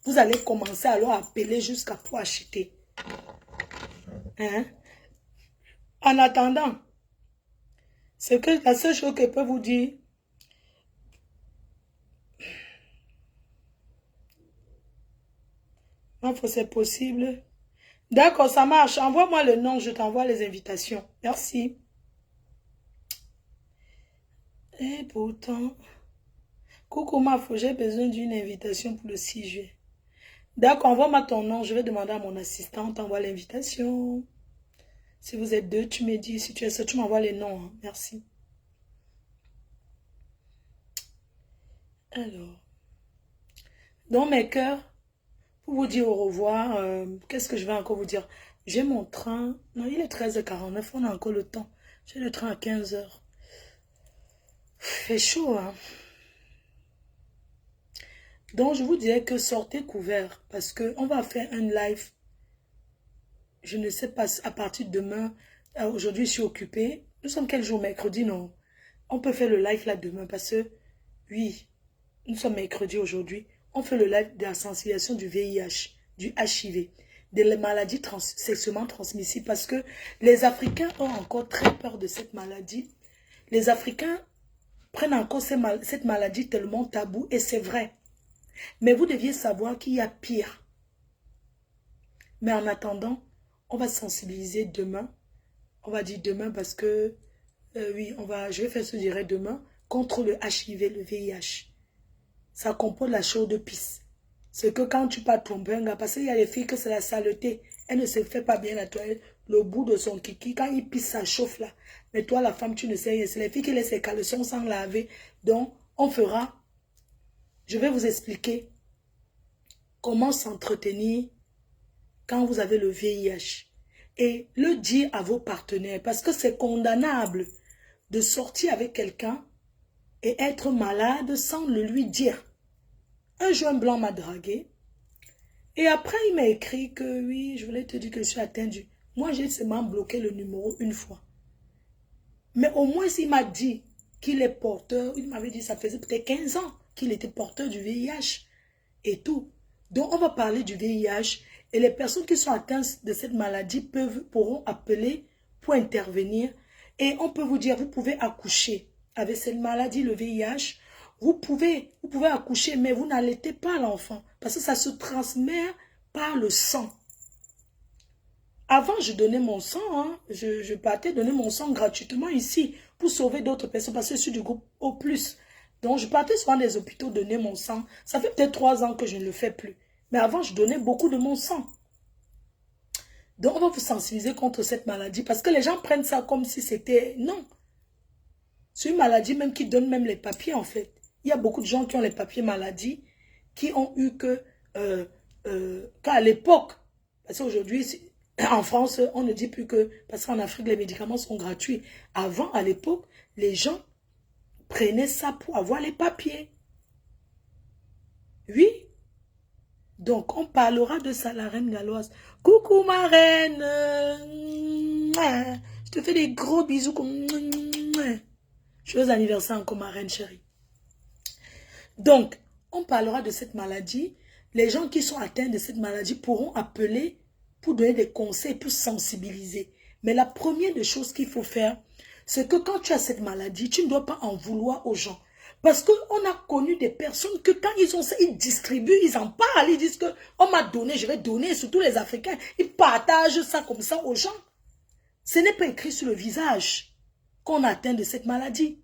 vous allez commencer alors à appeler jusqu'à pour acheter. Hein? En attendant, c'est que la seule chose que je peux vous dire, c'est possible. D'accord, ça marche. Envoie-moi le nom, je t'envoie les invitations. Merci. Et pourtant, coucou Mafo, j'ai besoin d'une invitation pour le 6 juillet. D'accord, envoie-moi ton nom, je vais demander à mon assistant, t'envoie l'invitation. Si vous êtes deux, tu me dis, si tu es seul, tu m'envoies les noms. Hein. Merci. Alors, dans mes cœurs, pour vous dire au revoir, qu'est-ce que je vais encore vous dire? J'ai mon train, non, il est 13h49, on a encore le temps. J'ai le train à 15h. Il fait chaud, hein? Donc, je vous dirais que sortez couvert parce qu'on va faire un live. Je ne sais pas, à partir de demain. Aujourd'hui, je suis occupée. Nous sommes quel jour? Mercredi, non? On peut faire le live là demain parce que, oui, nous sommes mercredi aujourd'hui. On fait le live de la sensibilisation du VIH, du HIV, des maladies sexuellement transmissibles parce que les Africains ont encore très peur de cette maladie. Les Africains prennent encore cette maladie tellement tabou et c'est vrai. Mais vous deviez savoir qu'il y a pire. Mais en attendant, on va sensibiliser demain. On va dire demain parce que, oui, je vais faire ce direct demain contre le HIV, le VIH. Ça comporte la chaude pisse. C'est que quand tu pars tromper un gars, parce qu'il y a des filles que c'est la saleté. Elle ne se fait pas bien nettoyer le bout de son kiki. Quand il pisse, ça chauffe là. Mais toi, la femme, tu ne sais rien. C'est les filles qui laissent les caleçons sans laver. Donc, on fera. Je vais vous expliquer comment s'entretenir quand vous avez le VIH. Et le dire à vos partenaires. Parce que c'est condamnable de sortir avec quelqu'un et être malade sans le lui dire. Un jeune blanc m'a dragué. Et après, il m'a écrit que oui, je voulais te dire que je suis atteint du... Moi, j'ai seulement bloqué le numéro une fois. Mais au moins, il m'a dit qu'il est porteur. Il m'avait dit, ça faisait peut-être 15 ans qu'il était porteur du VIH et tout. Donc, on va parler du VIH. Et les personnes qui sont atteintes de cette maladie pourront appeler pour intervenir. Et on peut vous dire, vous pouvez accoucher avec cette maladie, le VIH. Vous pouvez accoucher, mais vous n'allaitez pas l'enfant. Parce que ça se transmet par le sang. Avant, je donnais mon sang. Hein. Je partais donner mon sang gratuitement ici pour sauver d'autres personnes. Parce que je suis du groupe O+. Donc, je partais souvent des hôpitaux donner mon sang. Ça fait peut-être 3 ans que je ne le fais plus. Mais avant, je donnais beaucoup de mon sang. Donc, on va vous sensibiliser contre cette maladie. Parce que les gens prennent ça comme si c'était... Non. C'est une maladie même qui donne même les papiers, en fait. Il y a beaucoup de gens qui ont les papiers maladie, qui ont eu que... qu'à l'époque, parce qu'aujourd'hui, en France, on ne dit plus que... Parce qu'en Afrique, les médicaments sont gratuits. Avant, à l'époque, les gens prenaient ça pour avoir les papiers. Oui. Donc, on parlera de ça, la reine galloise. Coucou, ma reine. Je te fais des gros bisous. Joyeux anniversaire encore, ma reine chérie. Donc, on parlera de cette maladie. Les gens qui sont atteints de cette maladie pourront appeler pour donner des conseils, pour sensibiliser. Mais la première des choses qu'il faut faire, c'est que quand tu as cette maladie, tu ne dois pas en vouloir aux gens. Parce qu'on a connu des personnes que quand ils ont ça, ils distribuent, ils en parlent, ils disent que on m'a donné, je vais donner, surtout les Africains, ils partagent ça comme ça aux gens. Ce n'est pas écrit sur le visage qu'on atteint de cette maladie.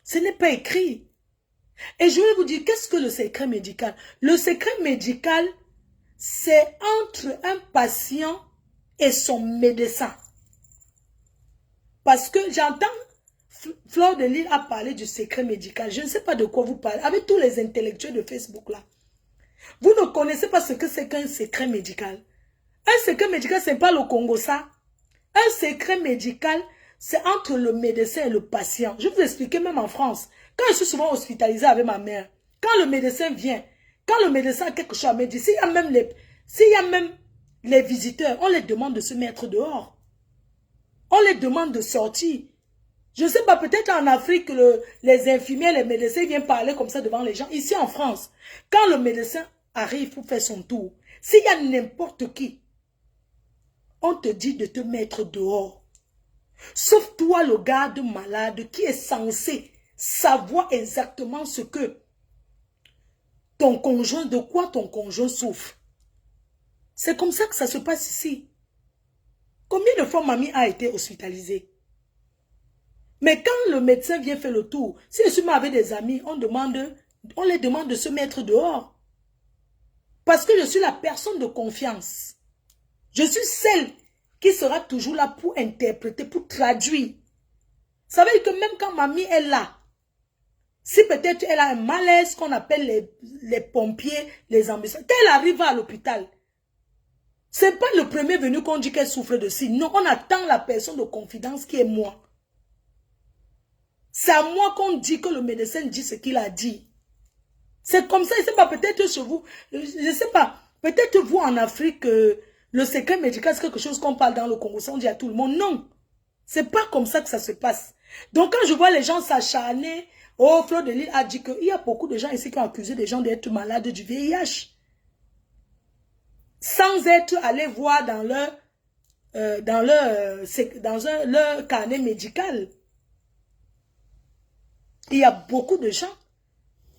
Ce n'est pas écrit. Et je vais vous dire, qu'est-ce que le secret médical? Le secret médical, c'est entre un patient et son médecin. Parce que j'entends Fleur de Lille a parlé du secret médical. Je ne sais pas de quoi vous parlez. Avec tous les intellectuels de Facebook là. Vous ne connaissez pas ce que c'est qu'un secret médical. Un secret médical, ce n'est pas le Congo ça. Un secret médical, c'est entre le médecin et le patient. Je vais vous expliquer même en France. Quand je suis souvent hospitalisée avec ma mère, quand le médecin vient, quand le médecin a quelque chose à me dire, s'il y a même les visiteurs, on les demande de se mettre dehors. On les demande de sortir. Je ne sais pas, peut-être en Afrique, les infirmiers, les médecins viennent parler comme ça devant les gens. Ici en France, quand le médecin arrive pour faire son tour, s'il y a n'importe qui, on te dit de te mettre dehors. Sauf toi, le garde malade, qui est censé savoir exactement ce que ton conjoint, de quoi ton conjoint souffre. C'est comme ça que ça se passe ici. Combien de fois mamie a été hospitalisée? Mais quand le médecin vient faire le tour, si je suis avec des amis, on les demande de se mettre dehors. Parce que je suis la personne de confiance. Je suis celle qui sera toujours là pour interpréter, pour traduire. Ça veut dire que même quand mamie est là, si peut-être elle a un malaise qu'on appelle les pompiers, les ambulances, quand elle arrive à l'hôpital, c'est pas le premier venu qu'on dit qu'elle souffre de ci. Non, on attend la personne de confidence qui est moi. C'est à moi qu'on dit que le médecin dit ce qu'il a dit. C'est comme ça, je ne sais pas, peut-être chez vous, je ne sais pas, peut-être vous en Afrique, le secret médical, c'est quelque chose qu'on parle dans le Congo, ça on dit à tout le monde. Non, c'est pas comme ça que ça se passe. Donc quand je vois les gens s'acharner, oh, Fleur de Lys a dit qu'il y a beaucoup de gens ici qui ont accusé des gens d'être malades du VIH. Sans être allés voir dans leur carnet médical. Il y a beaucoup de gens.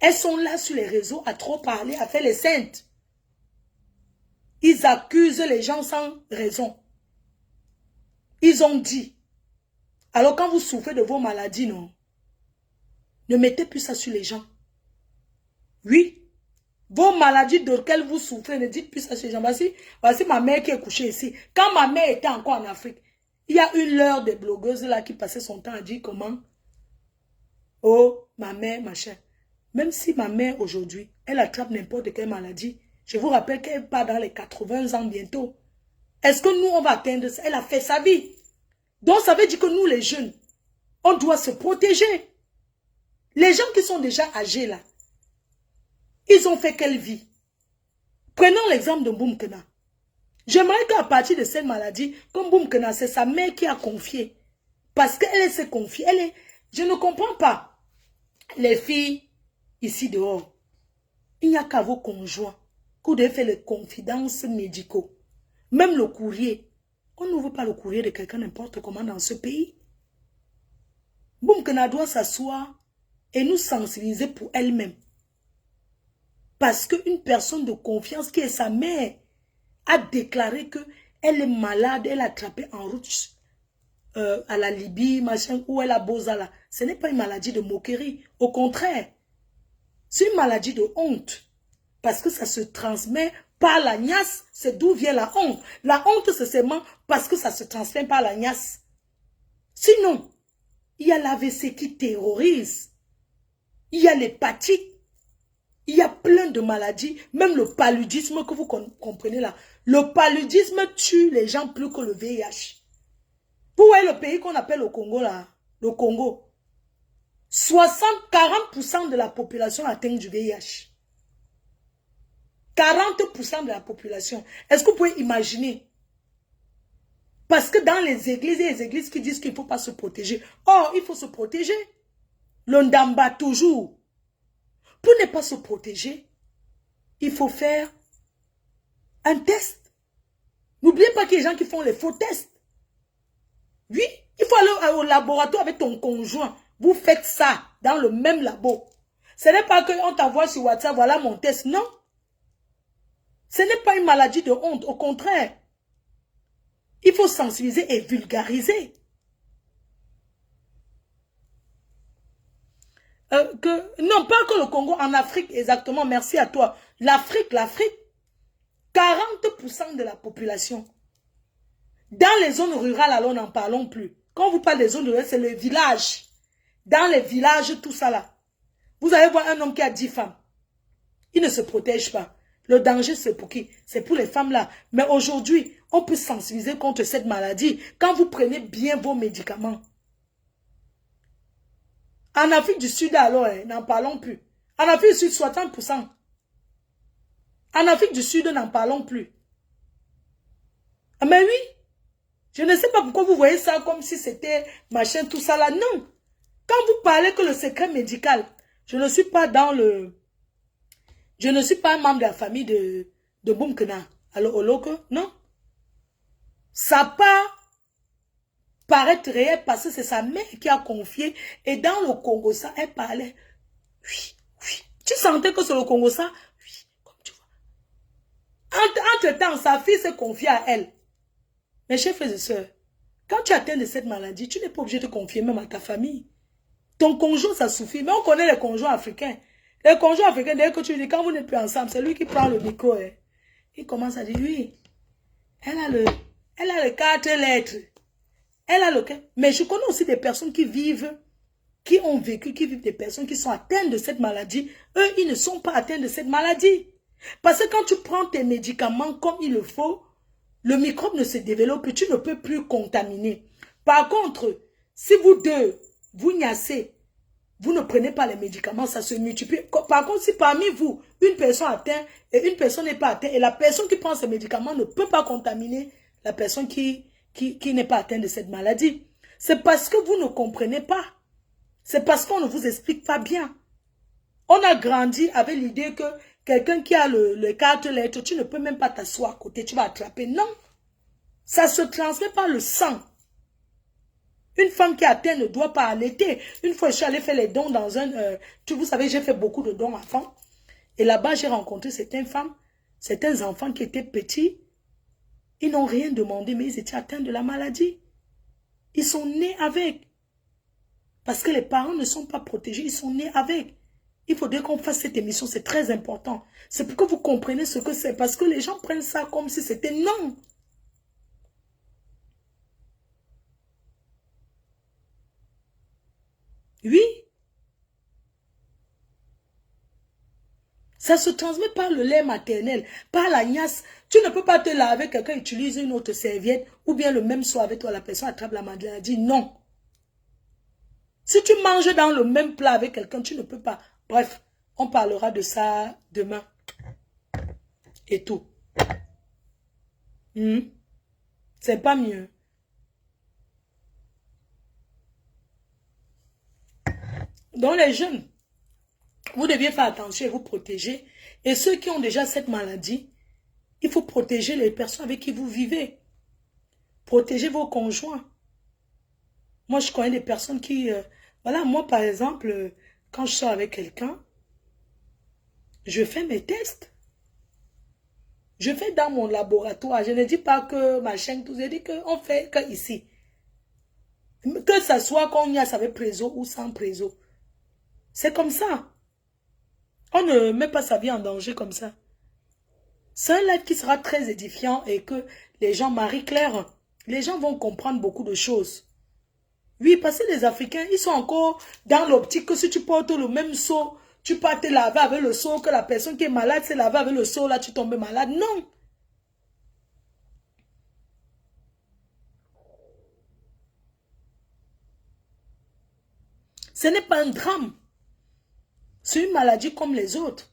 Elles sont là sur les réseaux à trop parler, à faire les saintes. Ils accusent les gens sans raison. Ils ont dit. Alors quand vous souffrez de vos maladies, non, ne mettez plus ça sur les gens. Oui. Vos maladies de lesquelles vous souffrez, ne dites plus ça sur les gens. Voici ma mère qui est couchée ici. Quand ma mère était encore en Afrique, il y a une leurre de blogueuse là qui passait son temps à dire comment. Oh, ma mère, machin. Même si ma mère aujourd'hui, elle attrape n'importe quelle maladie, je vous rappelle qu'elle part dans les 80 ans bientôt. Est-ce que nous, on va atteindre ça? Elle a fait sa vie. Donc, ça veut dire que nous, les jeunes, on doit se protéger. Les gens qui sont déjà âgés là, ils ont fait quelle vie? Prenons l'exemple de Mboumkena. J'aimerais qu'à partir de cette maladie, comme Mboumkena, c'est sa mère qui a confié. Parce qu'elle s'est confiée. Je ne comprends pas. Les filles, ici dehors, il n'y a qu'à vos conjoints que vous devez faire les confidences médicaux. Même le courrier. On n'ouvre pas le courrier de quelqu'un n'importe comment dans ce pays. Mboumkena doit s'asseoir et nous sensibiliser pour elle-même. Parce qu'une personne de confiance qui est sa mère a déclaré qu'elle est malade, elle a attrapé en route à la Libye, machin, où elle a Bozala. Ce n'est pas une maladie de moquerie. Au contraire, c'est une maladie de honte. Parce que ça se transmet par la gnasse. C'est d'où vient la honte. La honte, c'est seulement parce que ça se transmet par la gnasse. Sinon, il y a l'AVC qui terrorise. Il y a l'hépatite. Il y a plein de maladies, même le paludisme que vous comprenez là. Le paludisme tue les gens plus que le VIH. Vous voyez le pays qu'on appelle le Congo là, le Congo. 40% de la population atteint du VIH. 40% de la population. Est-ce que vous pouvez imaginer? Parce que dans les églises, il y a des églises qui disent qu'il ne faut pas se protéger. Or, il faut se protéger. Le ndamba toujours. Pour ne pas se protéger, il faut faire un test. N'oubliez pas qu'il y a des gens qui font les faux tests. Oui, il faut aller au laboratoire avec ton conjoint. Vous faites ça dans le même labo. Ce n'est pas qu'on t'envoie sur WhatsApp, voilà mon test. Non. Ce n'est pas une maladie de honte. Au contraire, il faut sensibiliser et vulgariser. Non, pas que le Congo, en Afrique, exactement, merci à toi. L'Afrique, 40% de la population. Dans les zones rurales, alors n'en parlons plus. Quand vous parlez des zones rurales, c'est le village. Dans les villages, tout ça là. Vous allez voir un homme qui a 10 femmes. Il ne se protège pas. Le danger, c'est pour qui? C'est pour les femmes là. Mais aujourd'hui, on peut sensibiliser contre cette maladie quand vous prenez bien vos médicaments. En Afrique du Sud, alors, n'en parlons plus. En Afrique du Sud, 60%. En Afrique du Sud, n'en parlons plus. Mais oui, je ne sais pas pourquoi vous voyez ça comme si c'était machin, tout ça là. Non. Quand vous parlez que le secret médical, je ne suis pas dans le... Je ne suis pas un membre de la famille de Mboumkena. Alors, Oloko, non. Ça part paraître réel parce que c'est sa mère qui a confié. Et dans le Congo, ça, elle parlait. Oui, oui. Tu sentais que c'est le Congo, ça? Oui, comme tu vois. Entre-temps, sa fille s'est confiée à elle. Mes chers frères et sœurs, quand tu atteins de cette maladie, tu n'es pas obligé de confier même à ta famille. Ton conjoint, ça suffit. Mais on connaît les conjoints africains. Les conjoints africains, dès que tu dis, quand vous n'êtes plus ensemble, c'est lui qui prend le micro. Il commence à dire, oui, elle a le 4 lettres. Elle a le... Mais je connais aussi des personnes qui vivent, qui ont vécu, qui vivent des personnes qui sont atteintes de cette maladie. Eux, ils ne sont pas atteints de cette maladie. Parce que quand tu prends tes médicaments comme il le faut, le microbe ne se développe plus, tu ne peux plus contaminer. Par contre, si vous deux, vous niassez, Vous ne prenez pas les médicaments, ça se multiplie. Par contre, si parmi vous, une personne atteint et une personne n'est pas atteinte, et la personne qui prend ces médicaments ne peut pas contaminer la personne qui n'est pas atteinte de cette maladie. C'est parce que vous ne comprenez pas. C'est parce qu'on ne vous explique pas bien. On a grandi avec l'idée que quelqu'un qui a les 4 lettres, tu ne peux même pas t'asseoir à côté, tu vas attraper. Non, ça se transmet par le sang. Une femme qui est atteinte ne doit pas allaiter. Une fois, je suis allée faire les dons dans un... vous savez, j'ai fait beaucoup de dons enfants. Et là-bas, j'ai rencontré certaines femmes, certains enfants qui étaient petits. Ils n'ont rien demandé, mais ils étaient atteints de la maladie. Ils sont nés avec. Parce que les parents ne sont pas protégés, ils sont nés avec. Il faudrait qu'on fasse cette émission, c'est très important. C'est pour que vous compreniez ce que c'est. Parce que les gens prennent ça comme si c'était non. Oui. Ça se transmet par le lait maternel, par la gnasse. Tu ne peux pas te laver, quelqu'un utilise une autre serviette, ou bien le même soir avec toi, la personne attrape la maladie. Non. Si tu manges dans le même plat avec quelqu'un, tu ne peux pas. Bref, on parlera de ça demain. Et tout. C'est pas mieux. Donc les jeunes, vous deviez faire attention et vous protéger. Et ceux qui ont déjà cette maladie, il faut protéger les personnes avec qui vous vivez. Protégez vos conjoints. Moi, je connais des personnes qui... voilà, moi, par exemple, quand je sors avec quelqu'un, je fais mes tests. Je fais dans mon laboratoire. Je ne dis pas que machin, tout. Je dis qu'on fait que ici. Que ça soit qu'on y a avec préso ou sans préso. C'est comme ça. On ne met pas sa vie en danger comme ça. C'est un live qui sera très édifiant et que les gens, Marie-Claire, les gens vont comprendre beaucoup de choses. Oui, parce que les Africains, ils sont encore dans l'optique que si tu portes le même seau, tu peux te laver avec le seau, que la personne qui est malade s'est lavée avec le seau, là tu tombes malade. Non. Ce n'est pas un drame. C'est une maladie comme les autres.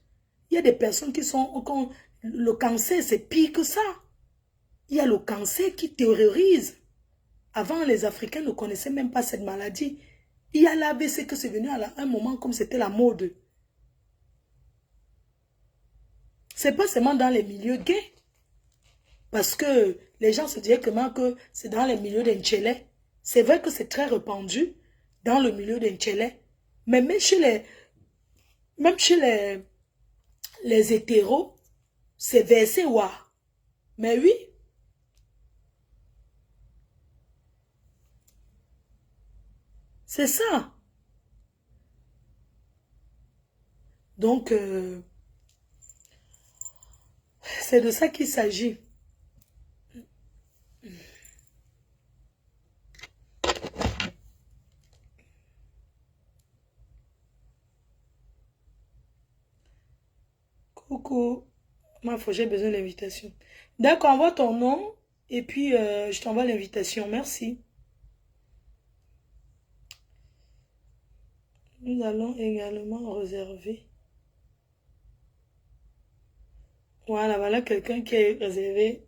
Il y a des personnes qui sont... Le cancer, c'est pire que ça. Il y a le cancer qui terrorise. Avant, les Africains ne connaissaient même pas cette maladie. Il y a l'AVC que c'est venu à un moment comme c'était la mode. C'est pas seulement dans les milieux gays. Parce que les gens se disaient que c'est dans les milieux d'Inchélé. C'est vrai que c'est très répandu dans le milieu d'Inchélé. Mais même chez les hétéros, c'est versé ouah. Mais oui. C'est ça. Donc, c'est de ça qu'il s'agit. Coucou. Ma foi, j'ai besoin d'invitation. D'accord, envoie ton nom et puis je t'envoie l'invitation. Merci. Nous allons également réserver. Voilà, voilà quelqu'un qui est réservé.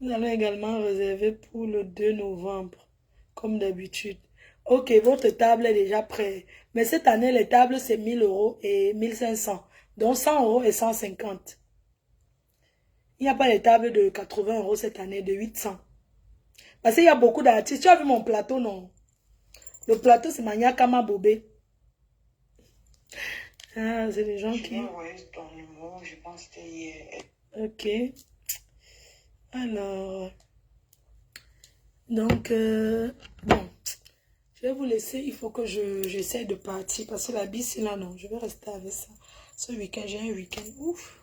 Nous allons également réserver pour le 2 novembre, comme d'habitude. Ok, votre table est déjà prête. Mais cette année, les tables, c'est 1000 euros et 1500. Donc 100 euros et 150. Il n'y a pas les tables de 80 euros cette année, de 800. Parce qu'il y a beaucoup d'artistes. Tu as vu mon plateau, non? Le plateau, c'est Maniakama Bobé. Ah, c'est des gens qui... Je vais envoyer ton numéro, je pense que c'était hier. Ok. Alors... Donc, bon. Je vais vous laisser. Il faut que j'essaie de partir. Parce que la bise, là, non. Je vais rester avec ça. Ce week-end, j'ai un week-end. Ouf.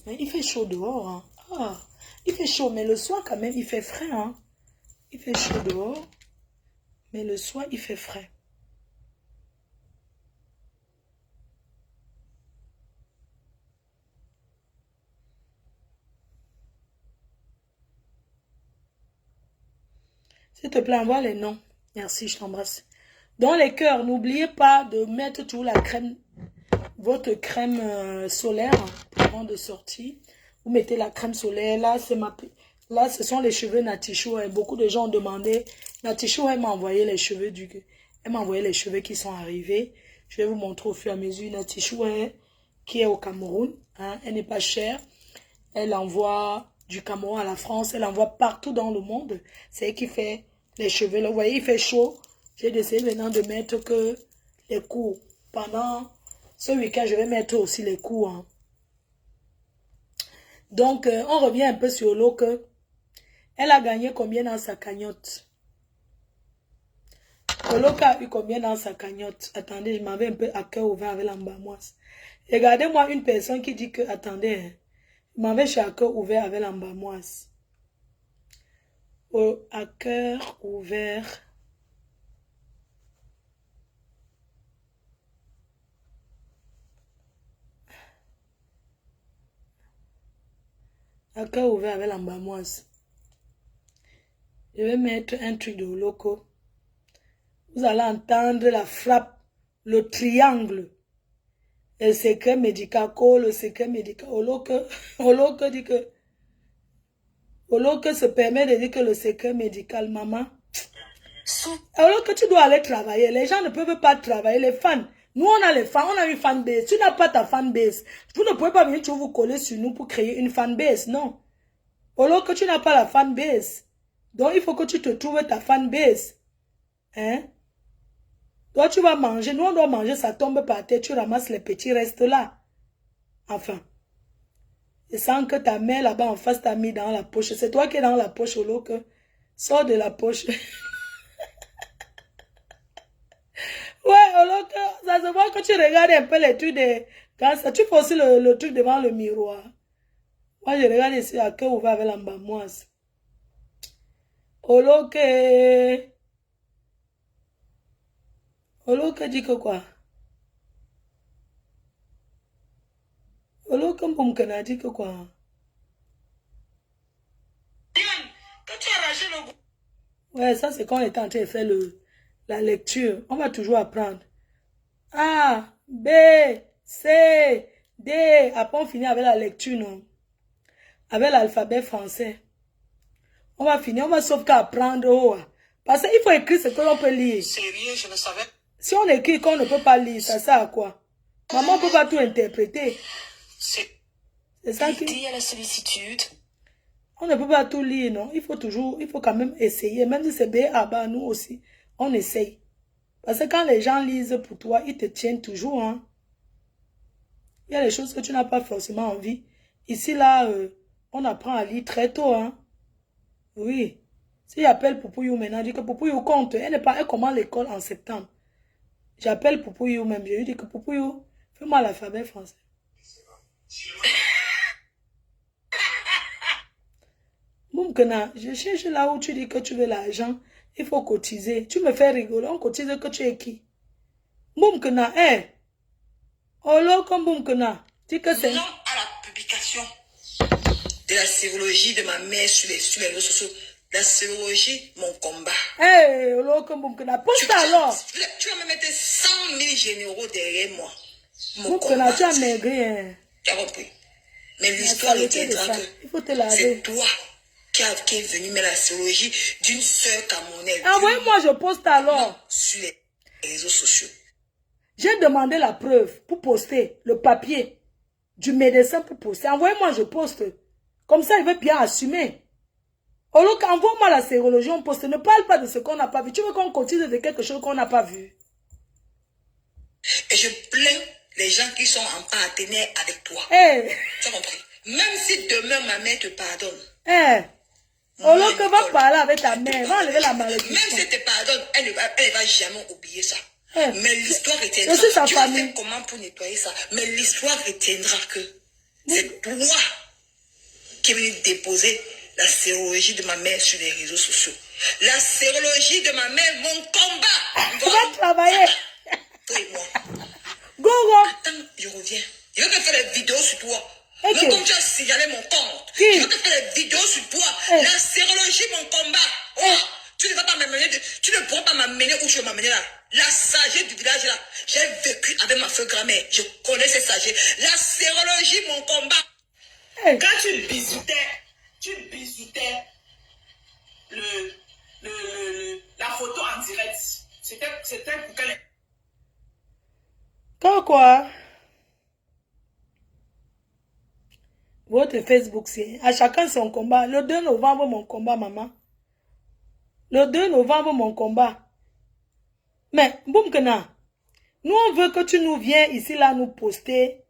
Mais il fait chaud dehors. Hein. Ah, il fait chaud. Mais le soir, quand même, il fait frais. Hein. Il fait chaud dehors. Mais le soir, il fait frais. S'il te plaît, envoie les noms. Merci, je t'embrasse. Dans les cœurs, n'oubliez pas de mettre toujours la crème, votre crème solaire avant de sortir. Vous mettez la crème solaire. Là, là, ce sont les cheveux Natichou. Beaucoup de gens ont demandé. Natichou, elle m'a envoyé les cheveux elle m'a envoyé les cheveux qui sont arrivés. Je vais vous montrer au fur et à mesure. Natichou, qui est au Cameroun. Hein, elle n'est pas chère. Elle envoie du Cameroun à la France. Elle envoie partout dans le monde. C'est elle qui fait les cheveux. Là, vous voyez, il fait chaud. J'ai décidé maintenant de mettre que les cours. Pendant ce week-end, je vais mettre aussi les cours. Hein. Donc, on revient un peu sur l'eau que elle a gagné combien dans sa cagnotte. Oloka a eu combien dans sa cagnotte. Attendez, je m'avais un peu à cœur ouvert avec l'ambamoise. Regardez-moi une personne qui dit que, attendez, hein, je m'avais chez à cœur ouvert avec l'ambamoise. À cœur ouvert. À cœur ouvert avec l'ambamoise. Je vais mettre un truc de loco. Vous allez entendre la frappe, le triangle. Le secret médical, le secret médical. Oloke dit que. Oloke se permet de dire que le secret médical, maman. Oloke, tu dois aller travailler. Les gens ne peuvent pas travailler. Les fans. Nous, on a les fans. On a une fanbase. Tu n'as pas ta fanbase. Vous ne pouvez pas venir toujours vous coller sur nous pour créer une fanbase. Non. Oloke, tu n'as pas la fanbase. Donc, il faut que tu te trouves ta fanbase. Hein? Toi, tu vas manger. Nous, on doit manger. Ça tombe par terre. Tu ramasses les petits restes là. Enfin. Je sens que ta mère là-bas en face t'a mis dans la poche. C'est toi qui es dans la poche, Oloke. Sors de la poche. Ouais, Oloke, ça se voit que tu regardes un peu les trucs de... Quand ça, tu fais aussi le truc devant le miroir. Moi, je regarde ici à cœur ouvert avec l'ambamoise. Oloke. Oloke dit que quoi? Oloke Mboumkena dit que quoi? Ouais, ça c'est quand on est en train de faire la lecture. On va toujours apprendre. A, B, C, D. Après on finit avec la lecture, non? Avec l'alphabet français. On va finir, on va sauf qu'à apprendre. Oh, parce qu'il faut écrire ce que l'on peut lire. Sérieux, je ne savais. Si on écrit qu'on ne peut pas lire, ça sert à quoi? Maman ne peut pas tout interpréter. C'est ça qui... L'idée à la sollicitude. On ne peut pas tout lire, non? Il faut toujours, il faut quand même essayer. Même si c'est B, A, B, nous aussi, on essaye. Parce que quand les gens lisent pour toi, ils te tiennent toujours, hein. Il y a des choses que tu n'as pas forcément envie. Ici, là, on apprend à lire très tôt, hein. Oui. Si j'appelle Poupouyou maintenant, je dis que Poupouyou compte. Elle commence l'école en septembre. J'appelle Poupouyou même. Je lui dis que Poupouyou, fais-moi l'alphabet français. Moumkena, je cherche là où tu dis que tu veux l'argent. Il faut cotiser. Tu me fais rigoler. On cotise que tu es qui? Moumkena, Oh là, comme Moumkena. Dis que c'est... Non à la publication de la sérologie de ma mère sur les réseaux sociaux. La sérologie, mon combat. Oh là, comme Moumkena. Poste alors. Tu vas me mettre 100 000 généraux derrière moi. Moumkena, tu as maigri, hein. Tu as compris. Mais l'histoire retiendra que c'est toi qui est venu mettre la sérologie d'une sœur camerounaise. Envoyez-moi, je poste alors. Sur les réseaux sociaux. J'ai demandé la preuve pour poster le papier du médecin pour poster. Envoyez-moi, je poste. Comme ça, il veut bien assumer. Envoie-moi la sérologie, on poste. Ne parle pas de ce qu'on n'a pas vu. Tu veux qu'on continue de quelque chose qu'on n'a pas vu? Et je plains les gens qui sont en partenaire avec toi. Tu as compris? Même si demain ma mère te pardonne. Oloke va parler avec ta mère. Va enlever la malédiction. Même si elle te pardonne, elle ne va jamais oublier ça. Mais l'histoire retiendra. Je suis sa tu famille. vas faire comment pour nettoyer ça? Mais l'histoire retiendra que c'est toi qui es venu déposer la sérologie de ma mère sur les réseaux sociaux. La sérologie de ma mère, mon combat. On va travailler. Toi et moi. Go. Attends, je reviens. Je veux te faire des vidéos sur toi. Okay. Même comme tu as signalé mon compte. Qui? Je veux te faire des vidéos sur toi. La sérologie, mon combat. Tu ne vas pas m'amener, tu ne pourras pas m'amener où tu veux m'amener là. La sagesse du village là. J'ai vécu avec ma feu grand-mère. Je connais ces sagesses. La sérologie, mon combat. Hey. Quand tu bisoutais la photo en direct. C'était pour quelle... Quoi? Votre Facebook, c'est à chacun son combat. Le 2 novembre, mon combat, maman. Le 2 novembre, mon combat. Mais, boum, nous, on veut que tu nous viennes ici, là, nous poster.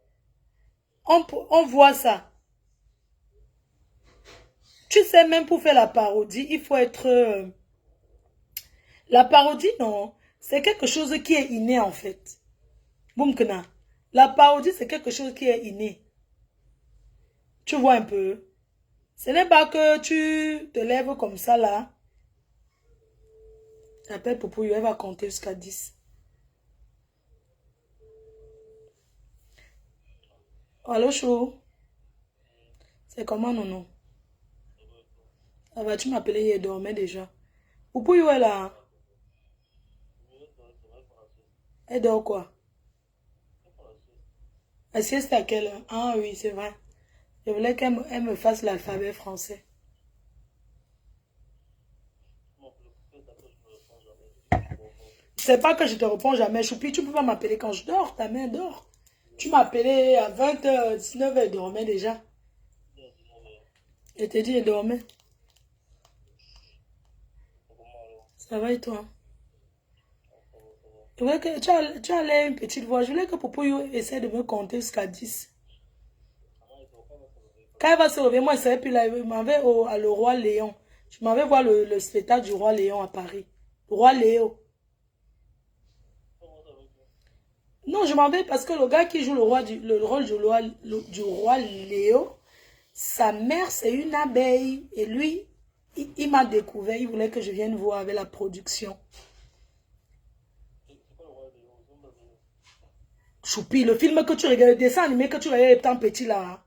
On voit ça. Tu sais, même pour faire la parodie, il faut être... La parodie, non. C'est quelque chose qui est inné, en fait. Boum, la parodie, c'est quelque chose qui est inné. Tu vois un peu. Ce n'est pas que tu te lèves comme ça, là. J'appelle Popo, elle va compter jusqu'à 10. Allô, chou? C'est comment, non? Ça va, tu m'appelais hier, dormait déjà. Popo, où est là? Elle dort quoi? La sieste à quelle heure? Ah oui, c'est vrai. Je voulais qu'elle me fasse l'alphabet français. C'est pas que je te réponds jamais. Choupi, tu peux pas m'appeler quand je dors. Ta mère dort. Tu m'appelais à 20h, 19h, elle dormait déjà. Je t'ai dit, elle dormait. Ça va et toi? Je voulais que tu as l'air une petite voix. Je voulais que Popo essaie de me compter jusqu'à 10. Quand elle va se lever, moi, je ne savais plus là. Je m'en vais à le Roi Léon. Je m'en vais voir le spectacle du Roi Léon à Paris. Le Roi Léo. Non, je m'en vais parce que le gars qui joue le rôle du roi Léo, sa mère, c'est une abeille. Et lui, il m'a découvert. Il voulait que je vienne voir avec la production. Choupi, le film que tu regardes, le dessin animé que tu regardes étant petit là,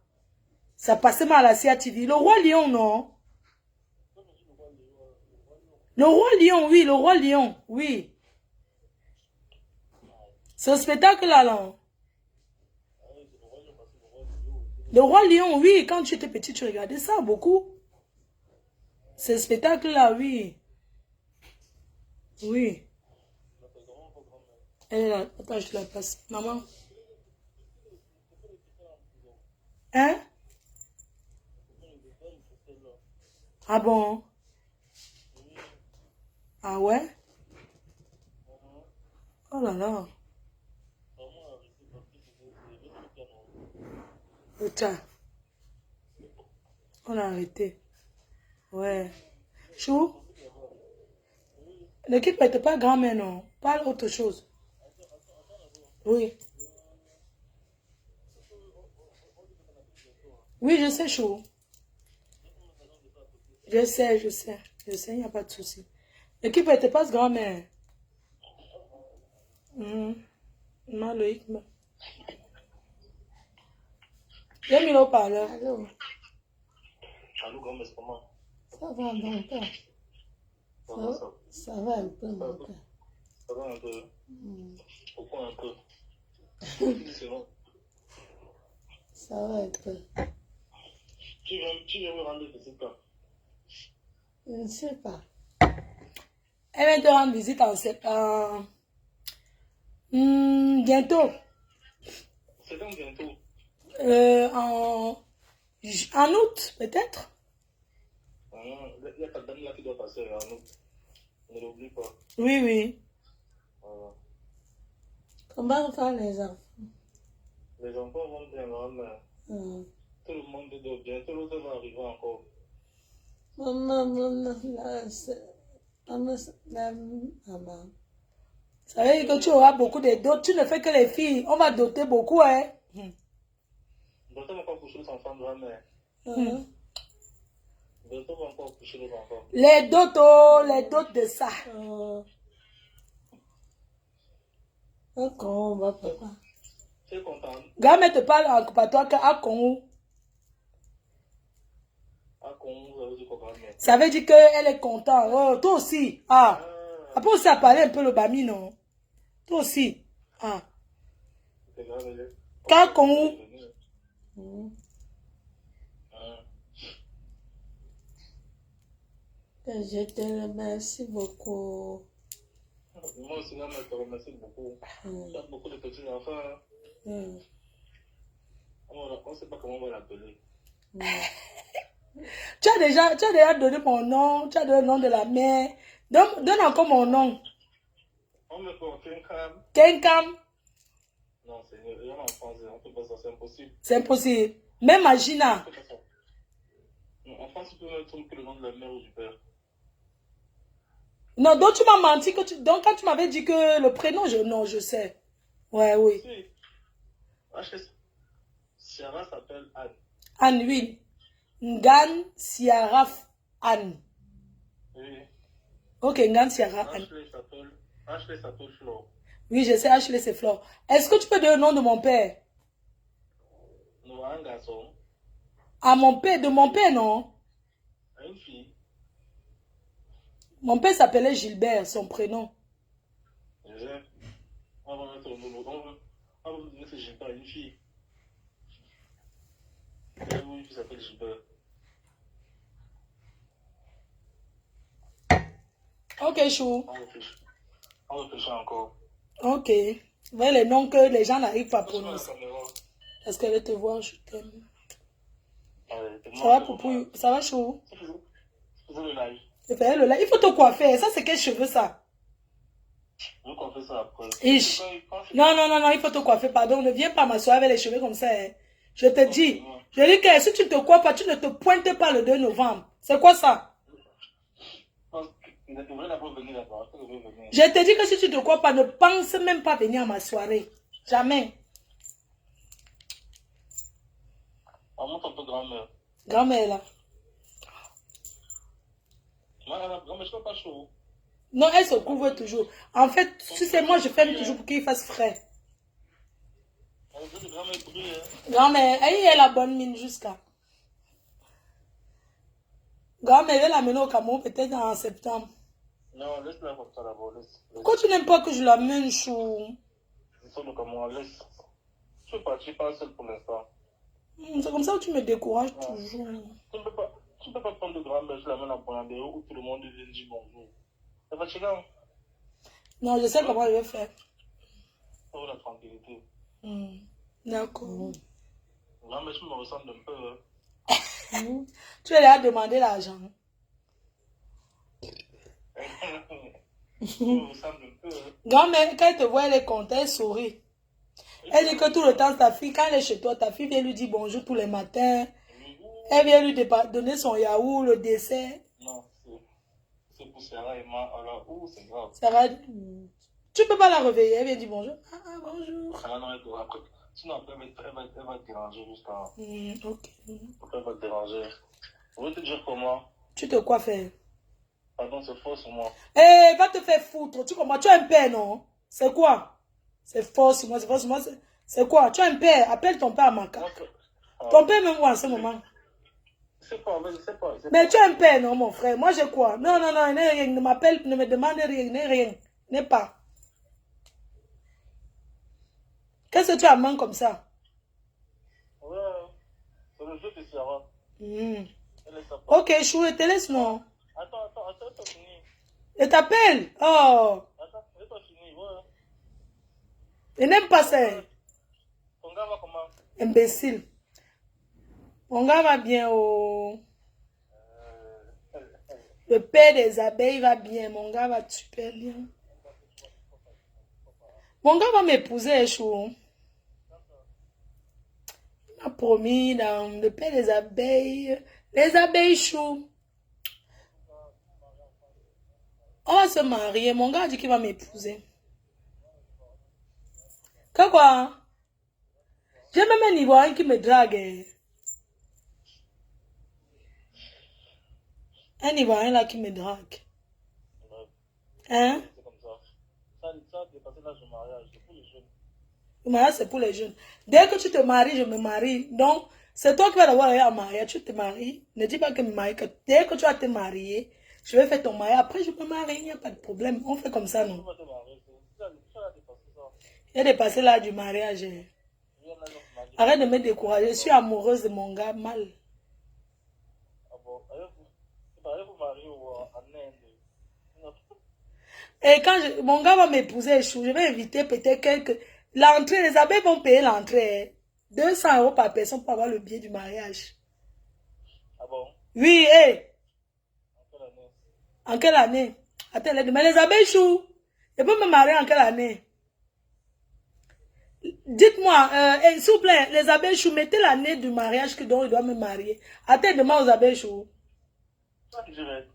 ça passait mal à la CATV. Le Roi Lion, non? Le Roi Lion, oui, le Roi Lion, oui. Ce spectacle-là, là. Le Roi Lion, oui, quand tu étais petit, tu regardais ça beaucoup. Ce spectacle-là, oui. Oui. Elle est là. Attends, je te la passe. Maman. Hein? Ah bon? Ah ouais? Oh là là. Putain. On a arrêté. Ouais. Chou? L'équipe n'était pas grand-mère, non. Parle autre chose. Oui. Oui, je sais, Chou. Je sais. Je sais, il n'y a pas de souci. L'équipe n'était pas grand-mère. Non, Loïc. J'ai mis le haut-parleur. Allô, Allô, grand-mère, c'est comment? ça va mon père? Ça va un peu mon père. Ça va un peu. Pourquoi un peu? C'est bon. Ça va un peu. Tu viens me rendre visite quand? Je ne sais pas. Elle vient te rendre visite en septembre. Bientôt. C'est quand bientôt? En août, peut-être. Il y a ta dame là qui doit passer en août. Ne l'oublie pas. Oui, oui. Voilà. Comment vont les enfants? Les enfants vont bien, grand-mère. Tout le monde dort bien. Tout l'autre va arriver encore. Maman, Ça veut dire que tu auras beaucoup de dots. Tu ne fais que les filles. On va doter beaucoup, hein. Bientôt, on va encore coucher les enfants, grand-mère. Bientôt, on va encore coucher les enfants. Les dots de ça. Comment va papa? Tu es content? Gamme te parle en patois à Congo. À Ça veut dire qu'elle est contente. Oh, toi aussi. Ah. Après, on s'est parlé un peu le bami, non? Toi aussi. Ah. Kakon. Je te remercie beaucoup. Moi aussi, là, je te remercie beaucoup. Tu as beaucoup de petits enfants. On ne sait pas comment on va l'appeler. Tu as déjà donné mon nom. Tu as donné le nom de la mère. Donne encore mon nom. On me prend Kenkam. Kenkam. Non, c'est en français. On ne peut pas ça, c'est impossible. C'est impossible. Même Magina. En France, tu peux mettre que le nom de la mère ou du père. Non, donc tu m'as menti. Donc quand tu m'avais dit que le prénom, non, je sais. Ouais, oui. Si. Ciara s'appelle Anne. Anne, oui. Ngan Siaraf Anne. Oui. Ok, Ngan Siaraf Anne. Ashley s'appelle Flore. Oui, je sais, Ashley, c'est Flore. Est-ce que tu peux donner le nom de mon père? Non, un garçon. Ah, mon père, de mon père, non? Une fille. Mon père s'appelait Gilbert, son prénom. On va mettre le nom. On va mettre Gilbert, une fille. Une fille s'appelle Gilbert. Ok, chou. On réfléchit encore. Ok. Voilà les noms que les gens n'arrivent pas à prononcer. Est-ce qu'elle veut te voir? Je t'aime. Ça va, Poupou? Ça va, chou? Faisez le live. Le live. Il faut te coiffer. Ça, c'est quels cheveux, ça? Je vais coiffer ça après. Ish. Non, il faut te coiffer. Pardon, ne viens pas m'asseoir avec les cheveux comme ça. Hein. Je te dis. Je dis que si tu ne te coiffes pas, tu ne te pointes pas le 2 novembre. C'est quoi ça? Je te dis que si tu te coiffes pas, ne pense même pas venir à ma soirée. Jamais. On monte un peu grand-mère. Grand-mère, là. Grand-mère, je ne pas chaud. Non, elle se couvre toujours. En fait, si c'est moi, je ferme toujours pour qu'il fasse frais. Grand-mère, elle a la bonne mine jusqu'à. Grand-mère, elle va l'amener au Cameroun peut-être en septembre. Non, laisse-la comme ça d'abord. Pourquoi tu n'aimes pas que je l'amène, chou? C'est le Cameroun, laisse. Je ne suis pas seul pour l'instant. C'est comme ça que tu me décourages toujours. Tu ne peux pas prendre de grand-mère, je l'amène à Boyambé où tout le monde vient dire bonjour. C'est fatigant. Non, je sais comment je vais faire. Oh, la tranquillité. D'accord. Grand-mère, tu me ressembles un peu. Tu vas aller demander l'argent. Tu me ressembles un peu. Grand-mère, quand elle te voit, elle est contente, elle sourit. Elle dit que tout le temps, ta fille, quand elle est chez toi, ta fille vient lui dire bonjour tous les matins. Elle vient lui donner son yaourt, le dessert. Non, c'est pour Sarah et moi. Alors, c'est grave. Sarah, tu peux pas la réveiller. Elle vient dire bonjour. Ah, bonjour. Ah non, après. Sinon, après, elle va te déranger jusqu'à. Ok. Après, elle va te déranger. Je vais te dire comment. Tu te quoi faire? Pardon, c'est faux sur moi. Eh, va te faire foutre. Tu comprends? Tu as un père, non? C'est quoi? C'est faux sur moi, c'est faux sur moi. C'est quoi? Tu as un père. Appelle ton père à Maka. Ton père même où en ce moment? C'est pas. Mais tu as un père, non, mon frère? Moi, j'ai quoi? Non, rien. Ne m'appelle, ne me demande rien. N'est pas. Qu'est-ce que tu as main comme ça? Ouais, c'est le jeu de Sarah. Ok, chou, je te laisse, non? Attends, fini. Je t'appelle. Oh. Attends, pas fini, ouais. Je n'aime pas ça. Ton gars va comment? Imbécile. Mon gars va bien, oh. Le père des abeilles va bien. Mon gars va super bien. Mon gars va m'épouser, chou. Il m'a promis dans le père des abeilles. Les abeilles, chou. On va se marier. Mon gars a dit qu'il va m'épouser. Quoi? J'ai même un Ivoirien qui me drague. Un Ivoirien là qui me drague. Hein? C'est comme ça. Ça a dépassé l'âge du mariage. C'est pour les jeunes. Le mariage, c'est pour les jeunes. Dès que tu te maries, je me marie. Donc, C'est toi qui vas devoir aller en mariage. Tu te maries. Ne dis pas que dès que tu vas te marier, je vais faire ton mariage. Après, je peux me marier. Il n'y a pas de problème. On fait comme ça, non? Il a dépassé l'âge du mariage. Arrête de me décourager. Je suis amoureuse de mon gars mal. Et quand mon gars va m'épouser, je vais inviter peut-être quelques... L'entrée, les abeilles vont payer l'entrée. 200 € par personne pour avoir le billet du mariage. Ah bon? Oui, hé. En quelle année? Attends, mais les abeilles chou. Je peux me marier en quelle année? Dites-moi, s'il vous plaît, les abeilles chou, mettez l'année du mariage dont je dois me marier. Attends, demande aux abeilles chou.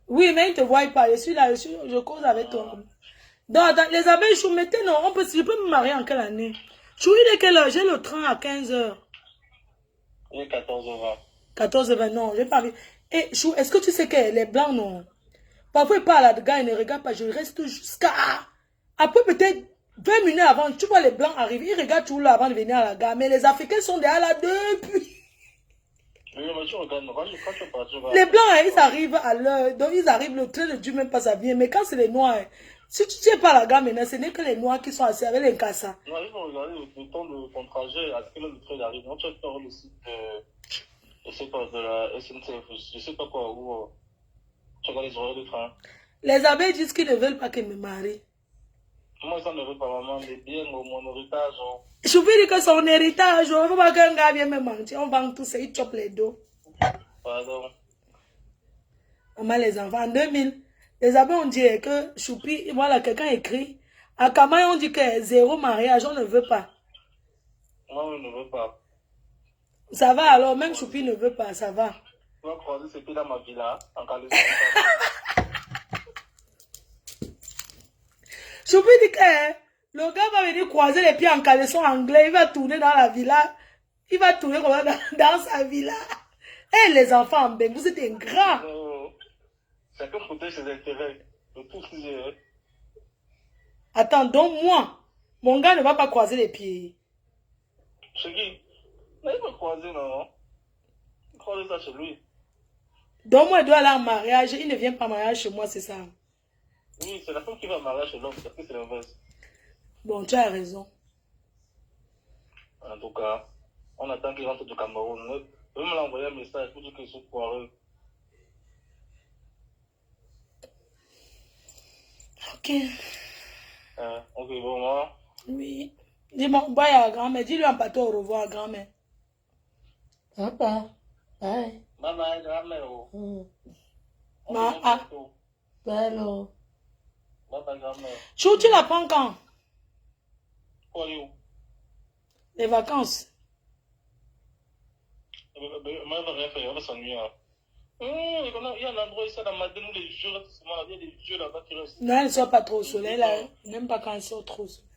Oui, mais ils ne te voient pas. Je suis là, je cause avec toi. Donc, attends, les abeilles chou, mettez, non, je peux me marier en quelle année? Chou, il est quelle heure? J'ai le train à 15 h. Il est 14h20. 14h20, non, j'ai pas vu. Et Chou, est-ce que tu sais que les blancs, non? Parfois, ils parlent à des gars, ils ne regardent pas. Je reste jusqu'à... Après, peut-être 20 minutes avant, tu vois les blancs arriver. Ils regardent tout là avant de venir à la gare. Mais les Africains sont déjà là depuis. Oui, mais tu regardes, quand tu pars, tu vas... Les blancs, ils arrivent à l'heure. Donc, ils arrivent, le train de Dieu même pas ça vient. Mais quand c'est les noirs, si tu tiens pas à la gare maintenant, ce n'est que les noirs qui sont assis avec les cassas. Non, il faut regarder le temps de ton trajet, à quelle heure le train arrive. Non, tu vas faire le site je sais pas, de la SNCF, je sais pas quoi, où tu regardes les horaires de train. Les abeilles disent qu'ils ne veulent pas que je me marie. Moi, ça ne veut pas, maman, mais bien, mon héritage. Je veux dire que son héritage, on ne veut pas qu'un gars vienne me mentir. On vend tout ça, il chope les dos. Pardon. Maman, les enfants, en 2000, les abeilles ont dit que Choupi, voilà, quelqu'un écrit. À Kamaï, on dit que 0 mariage, on ne veut pas. Moi, je ne veux pas. Ça va alors, même Choupi ne veut pas, ça va. Tu vas croiser ces pieds dans ma villa, en caleçon. Choupi dit que le gars va venir croiser les pieds en caleçon anglais, il va tourner dans la villa. Il va tourner comme ça dans sa villa. Eh, les enfants, ben, vous êtes ingrats. Chacun protège ses intérêts. De tout ce que Attends, donc moi, mon gars ne va pas croiser les pieds. Chez qui? Mais il va croiser, non? Il croise ça chez lui. Donc moi, il doit aller en mariage. Il ne vient pas en mariage chez moi, c'est ça. Oui, c'est la femme qui va marier chez l'homme, parce que c'est l'inverse. Bon, tu as raison. En tout cas, on attend qu'il rentre du Cameroun. Je vais me l'envoyer un message pour dire qu'ils sont poireux. Ok. Ok, bon, moi. Oui. Dis-moi, bye à grand-mère. Dis-lui en pâteau au revoir, grand-mère. Papa. Bye. Bye bye, grand-mère. Bye, Lo. Bye bye, grand-mère. Chou, tu la prends quand? Pour aller où? Les vacances. Elle va rien faire, elle va s'ennuyer. Il y a un endroit ici dans Madeleine où les vieux, il y a des vieux là-bas qui restent. Non, elle ne sort pas trop au soleil, là. Même pas quand elle sort trop au soleil.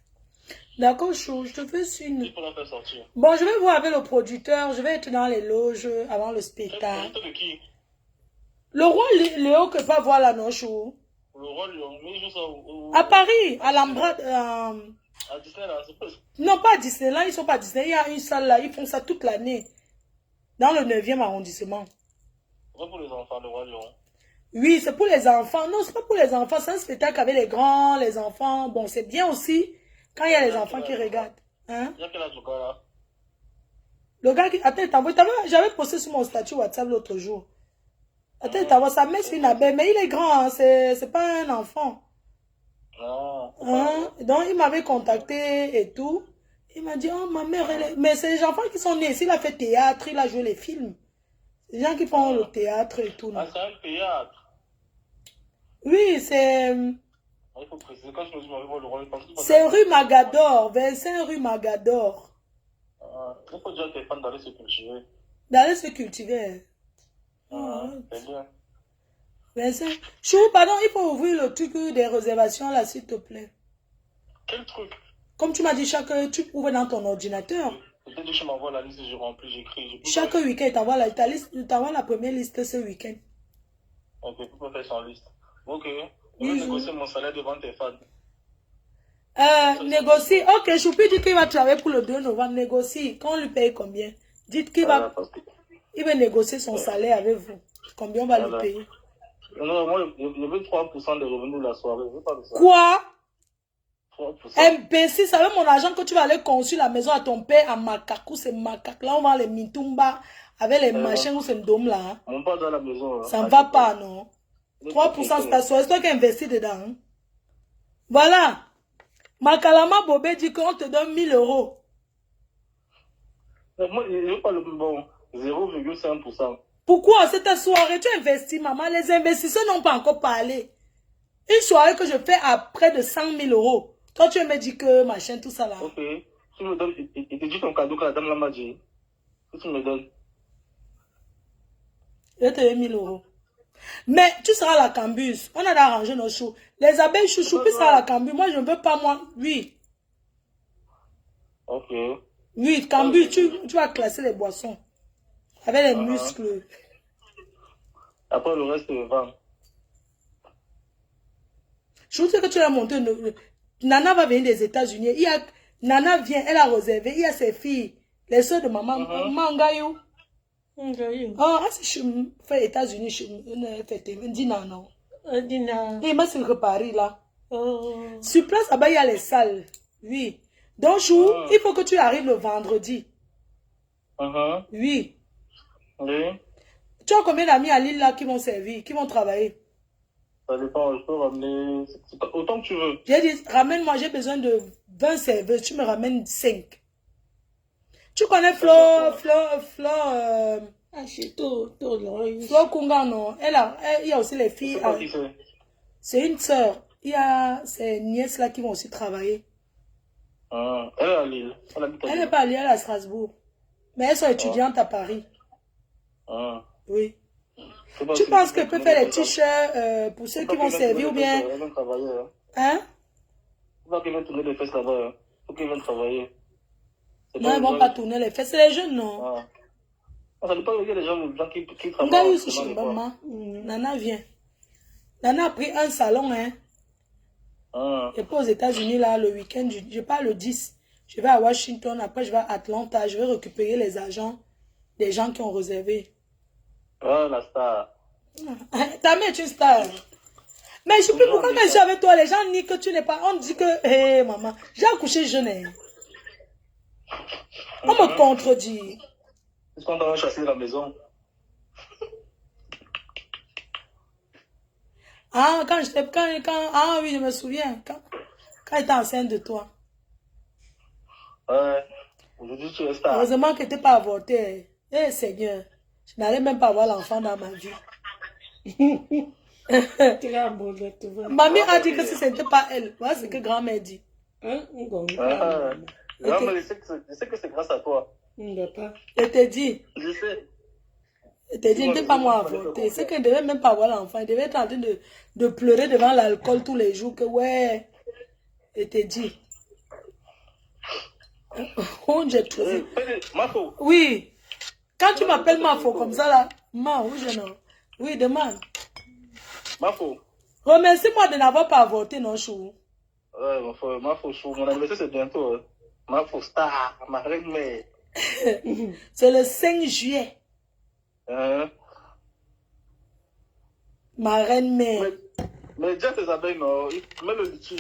D'accord, Chou, je te fais signe. Il faut la faire sortir. Bon, je vais voir avec le producteur. Je vais être dans les loges avant le Le spectacle. producteur de qui? Le roi Léo que pas voir là, non, Chou? Le roi Lion, mais il joue ça où? À Paris, à l'Ambrade. À Disney là, c'est pas. Non, pas à Disneyland, ils sont pas à Disney. Il y a une salle là, ils font ça toute l'année. Dans le 9e arrondissement. C'est pour les enfants, le roi Lion. Oui, c'est pour les enfants. Non, c'est pas pour les enfants. C'est un spectacle avec les grands, les enfants. Bon, c'est bien aussi quand il y a les enfants qui regardent. Hein? Il y a quel âge le gars là? Le gars qui... Attends, j'avais posté sur mon statut WhatsApp l'autre jour. Attends, sa mère, c'est une abeille. Mais il est grand, hein, c'est pas un enfant. Non. Hein? Donc, il m'avait contacté et tout. Il m'a dit, oh, ma mère, elle est... Mais c'est les enfants qui sont nés. S'il a fait théâtre, il a joué les films. Les gens qui font le théâtre et tout. Ah, c'est un théâtre. Oui, c'est... Il faut préciser, quand je me dis, le roi Lion, c'est rue Magador, 25 rue Magador. Il faut dire que tes fans d'aller se cultiver. D'aller se cultiver. C'est bien. 25. Chou, pardon, il faut ouvrir le truc des réservations là, s'il te plaît. Quel truc? Comme tu m'as dit, tu ouvres dans ton ordinateur. Peut-être que je m'envoie la liste, je remplis, j'écris. Chaque week-end, t'envoies la première liste ce week-end. Ok, tu peux faire sans liste. Ok. Je vais négocier mon salaire devant tes fans. Négocie. Ok, Choupi dit qu'il va travailler pour le 2 novembre. Négocie. Quand on lui paye combien? Dites qu'il va... il veut négocier son salaire avec vous. Combien on va lui payer? Non, moi, je veux 3% de revenus de la soirée. Je veux pas de ça. Quoi? 3%. Imbécile, ça veut mon argent que tu vas aller construire la maison à ton père à Makakou, c'est Makak. Là, on vend les mitumba avec les machins ou c'est un dôme là. Hein. On part dans la maison. Ça ne va pas, non? 3% c'est ta soirée, c'est toi qui investis dedans. Hein? Voilà. Makalama Bobé dit qu'on te donne 1000 euros. Moi, je ne veux pas le bon. 0,5%. Pourquoi? C'est ta soirée, tu investis, maman. Les investisseurs n'ont pas encore parlé. Une soirée que je fais à près de 100 000 euros. Toi, tu me dis que machin, tout ça là. Ok. Tu me donnes, il te dit ton cadeau que la dame l'a dit. Que tu me donnes. Je te donne 1000 euros. Mais tu seras à la cambuse. On a d'arranger nos choux. Les abeilles chouchou, puis sera à la cambuse. Moi, je ne veux pas, moi. Oui. Ok. Oui, cambuse, tu vas classer les boissons. Avec les muscles. Après, le reste, vend. Je vous dis que tu l'as monté. Nana va venir des États-Unis. Nana vient, elle a réservé. Il y a ses filles. Les soeurs de maman. Mangayo. Ah, si je fais États-Unis, je fais Dina, non. Dina. Et moi, c'est que Paris, là. Sur place, là-bas, il y a les salles. Oui. Donc, Chou, il faut que tu arrives le vendredi. Oui. Oui. Tu as combien d'amis à Lille, là, qui vont servir, qui vont travailler? Ça dépend, je peux ramener autant que tu veux. J'ai dit, ramène-moi, j'ai besoin de 20 serveuses, tu me ramènes 5. Tu connais Flo Kunga, non? Il y a aussi les filles. C'est une sœur. Il y a ses nièces là qui vont aussi travailler. Elle est à Lille. Elle n'est pas à Lille, elle est à Strasbourg. Mais elles sont étudiantes à Paris. Oui. Tu penses qu'elle peut faire les t-shirts pour ceux qui vont servir ou bien... Hein? Il va qu'ils viennent tourner les fesses là-bas. Il faut qu'ils viennent travailler. Non, ils ne vont pas tourner les fesses. C'est les jeunes, non? Ça dépend, il y a des gens qui travaillent. Nana vient. Nana a pris un salon, hein. Et puis aux États-Unis, là, le week-end, je pars le 10. Je vais à Washington, après je vais à Atlanta. Je vais récupérer les agents des gens qui ont réservé. Ah, la star. Ta mère est une star. Mais je ne sais plus pourquoi quand je suis avec toi, les gens nient que tu n'es pas. On dit que, hé, maman, j'ai accouché jeune. Hein. On me contredit. Est-ce qu'on doit chasser la maison? Ah, ah oui, je me souviens. Quand j'étais enceinte de toi. Ouais. Aujourd'hui, tu es star. Heureusement que tu n'es pas avorté. Eh, Seigneur. Je n'allais même pas avoir l'enfant dans ma vie. Mamie a dit que si ce n'était pas elle. Voilà ce que grand-mère dit. Grand-mère, je sais que c'est grâce à toi. Je t'ai dit. Je sais. Je t'ai dit, il n'était pas moi avorté. C'est qu'elle ne devait même pas avoir l'enfant. Elle devait être en train de pleurer devant l'alcool tous les jours. Que ouais. Je t'ai dit. Oh, j'ai trouvé. Mafo. Oui. Quand tu m'appelles Mafo comme ça là. Oui, demande. Mafo. Remercie-moi de n'avoir pas avorté, non, Chou. Ouais, Mafo Chou. Mon anniversaire, c'est bientôt. Hein. Mafo Star, ma reine mère. C'est le 5 juillet. Ma reine mère. Mais déjà tes abeilles, non. Mets le litchi.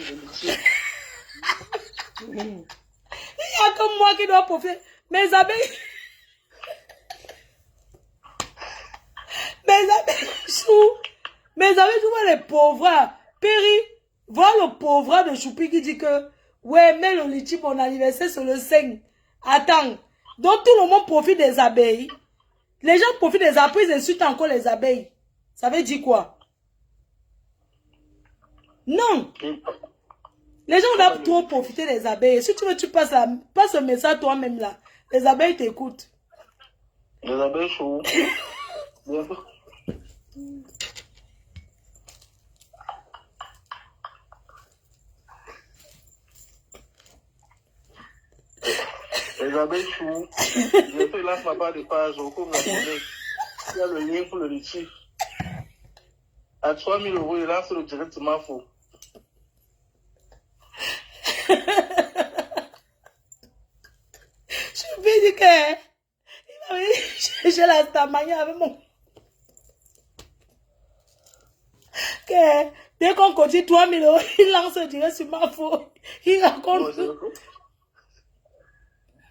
Il n'y a que moi qui dois profiter. Mes abeilles. Mes abeilles, Chou. Mes abeilles, tu vois les pauvres. Péri, vois le pauvre de Choupi qui dit que, ouais, mets le litchi, mon anniversaire, c'est le 5. Attends. Donc tout le monde profite des abeilles. Les gens profitent des abeilles, ils insultent encore les abeilles. Ça veut dire quoi? Non. Les gens doivent trop profiter des abeilles. Si tu veux, tu passes un message toi-même là. Les abeilles t'écoutent. Les abeilles chaudes. Les abeilles chaudes. Je te lance ma part de page. Au cours de la journée. Il y a le lien pour le litchi. À 3 000 €, il lance le directement faux. Je vais dire que... Je j'ai la stamanie avec mon... Que, dès qu'on continue 3 000 €, il lance direct sur ma faute. Il raconte...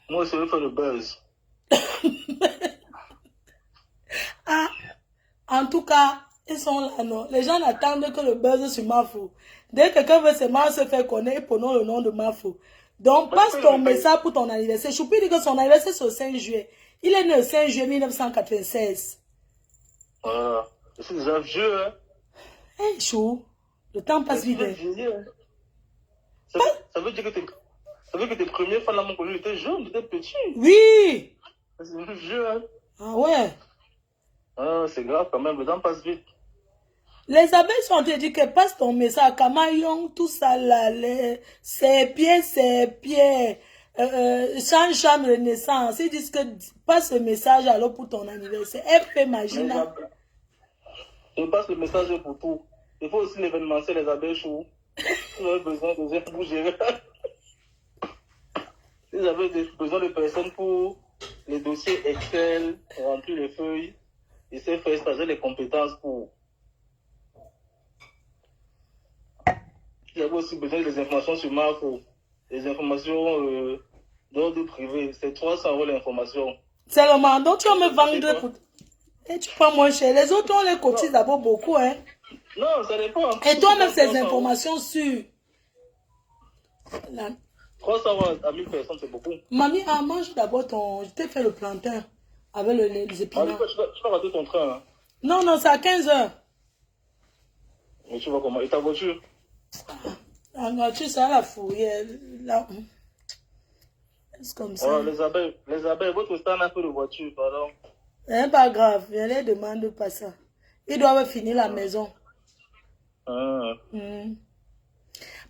Moi, je veux faire le buzz. Ah, en tout cas, ils sont là, non. Les gens attendent que le buzz sur ma faute. Dès que quelqu'un veut seulement se faire connaître, prenons le nom de ma faute. Donc, passe ton message pour ton anniversaire. Je peux dire que son anniversaire c'est au 5 juillet. Il est né le 5 juillet 1996. Voilà. C'est déjà vieux, hein. Hey, chou. Le temps passe vite. Ça veut dire que tes premiers fans là m'ont connu, étaient jeunes, étaient petits. Oui. C'est vieux, hein. Ah ouais. Ah, c'est grave quand même, le temps passe vite. Les abeilles sont en train de dire que passe ton message, Kamayon, tout ça là, ses pieds, chambre renaissance. Ils disent que passe le message alors pour ton anniversaire. Elle fait magie là. Je passe le message pour tout. Il faut aussi l'événementiel, les abeilles chou. Vous avez besoin de gens pour gérer. Vous avez besoin de personnes pour les dossiers Excel, remplir les feuilles. Et c'est faire stager les compétences pour. Il y a aussi besoin des informations sur Marco. Les informations d'ordre privé. C'est 300 € l'information. C'est le moment. Donc tu vas me vendre pour... Et tu prends moins cher. Les autres, on les cotise d'abord beaucoup, hein. Non, ça dépend. Et toi-même, ces informations sur... 300 € à 1000 personnes, c'est beaucoup. Mamie, mange d'abord ton... Je t'ai fait le plantain avec les épinards. Tu vas rater ton train, hein. Non, non, c'est à 15 h. Mais tu vois comment? Et ta voiture? La voiture, c'est à la fourrière. Là. C'est comme ça. Oh, les abeilles, votre stand a peu de voiture, pardon. C'est pas grave, je ne demande pas ça. Ils doivent finir la maison.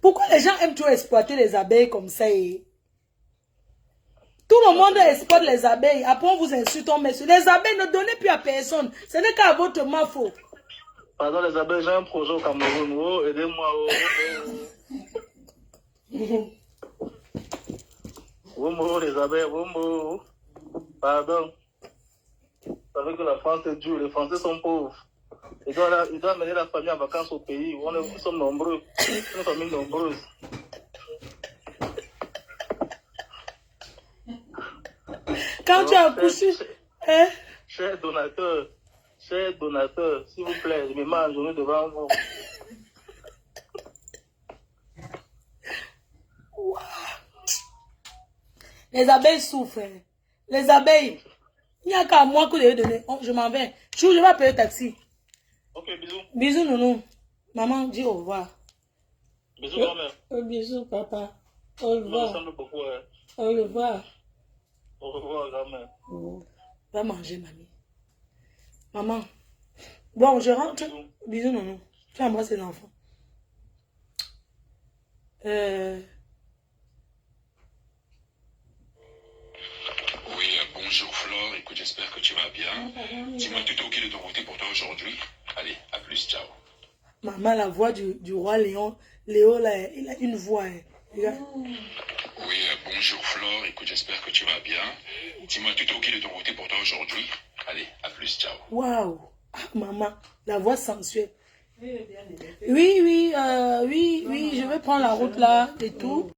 Pourquoi les gens aiment toujours exploiter les abeilles comme ça? Tout le monde exploite les abeilles. Après, on vous insulte, on met sur. Les abeilles ne donnez plus à personne. Ce n'est qu'à votre main faux. Pardon, les abeilles, j'ai un projet au Cameroun. Oh, aidez-moi. Oh, les abeilles, oh. Pardon. Vous savez que la France est dure. Les Français sont pauvres. Ils doivent mener la famille en vacances au pays. Nous sommes nombreux. Une famille nombreuse. Quand tu as accouché, hein? Cher donateur, s'il vous plaît, je me mets en journée devant vous. Wow. Les abeilles souffrent. Les abeilles, il n'y a qu'à moi que je vais donner. Oh, je m'en vais. Je vais appeler le taxi. Ok, bisous. Bisous, nounou. Maman, dis au revoir. Bisous, grand-mère. Bisous, papa. Au revoir. Ça me ressemble beaucoup, hein. Au revoir. Au revoir, grand-mère. Va manger, mamie. Maman. Bon, je rentre. Bisous, nounou. Tu embrasses les enfants. Oui, bonjour Flore. Écoute, j'espère que tu vas bien. Dis-moi, tout est ok de ton côté pour toi aujourd'hui? Allez, à plus, ciao. Maman, la voix du roi Léon. Léo, là, il a une voix. Hein. Regarde. Oui, bonjour Flore. Écoute, j'espère que tu vas bien. Dis-moi, tout est ok de ton côté pour toi aujourd'hui? Allez, à plus, ciao. Waouh. Ah, maman, la voix sensuelle. Oui, je vais prendre la route là et tout.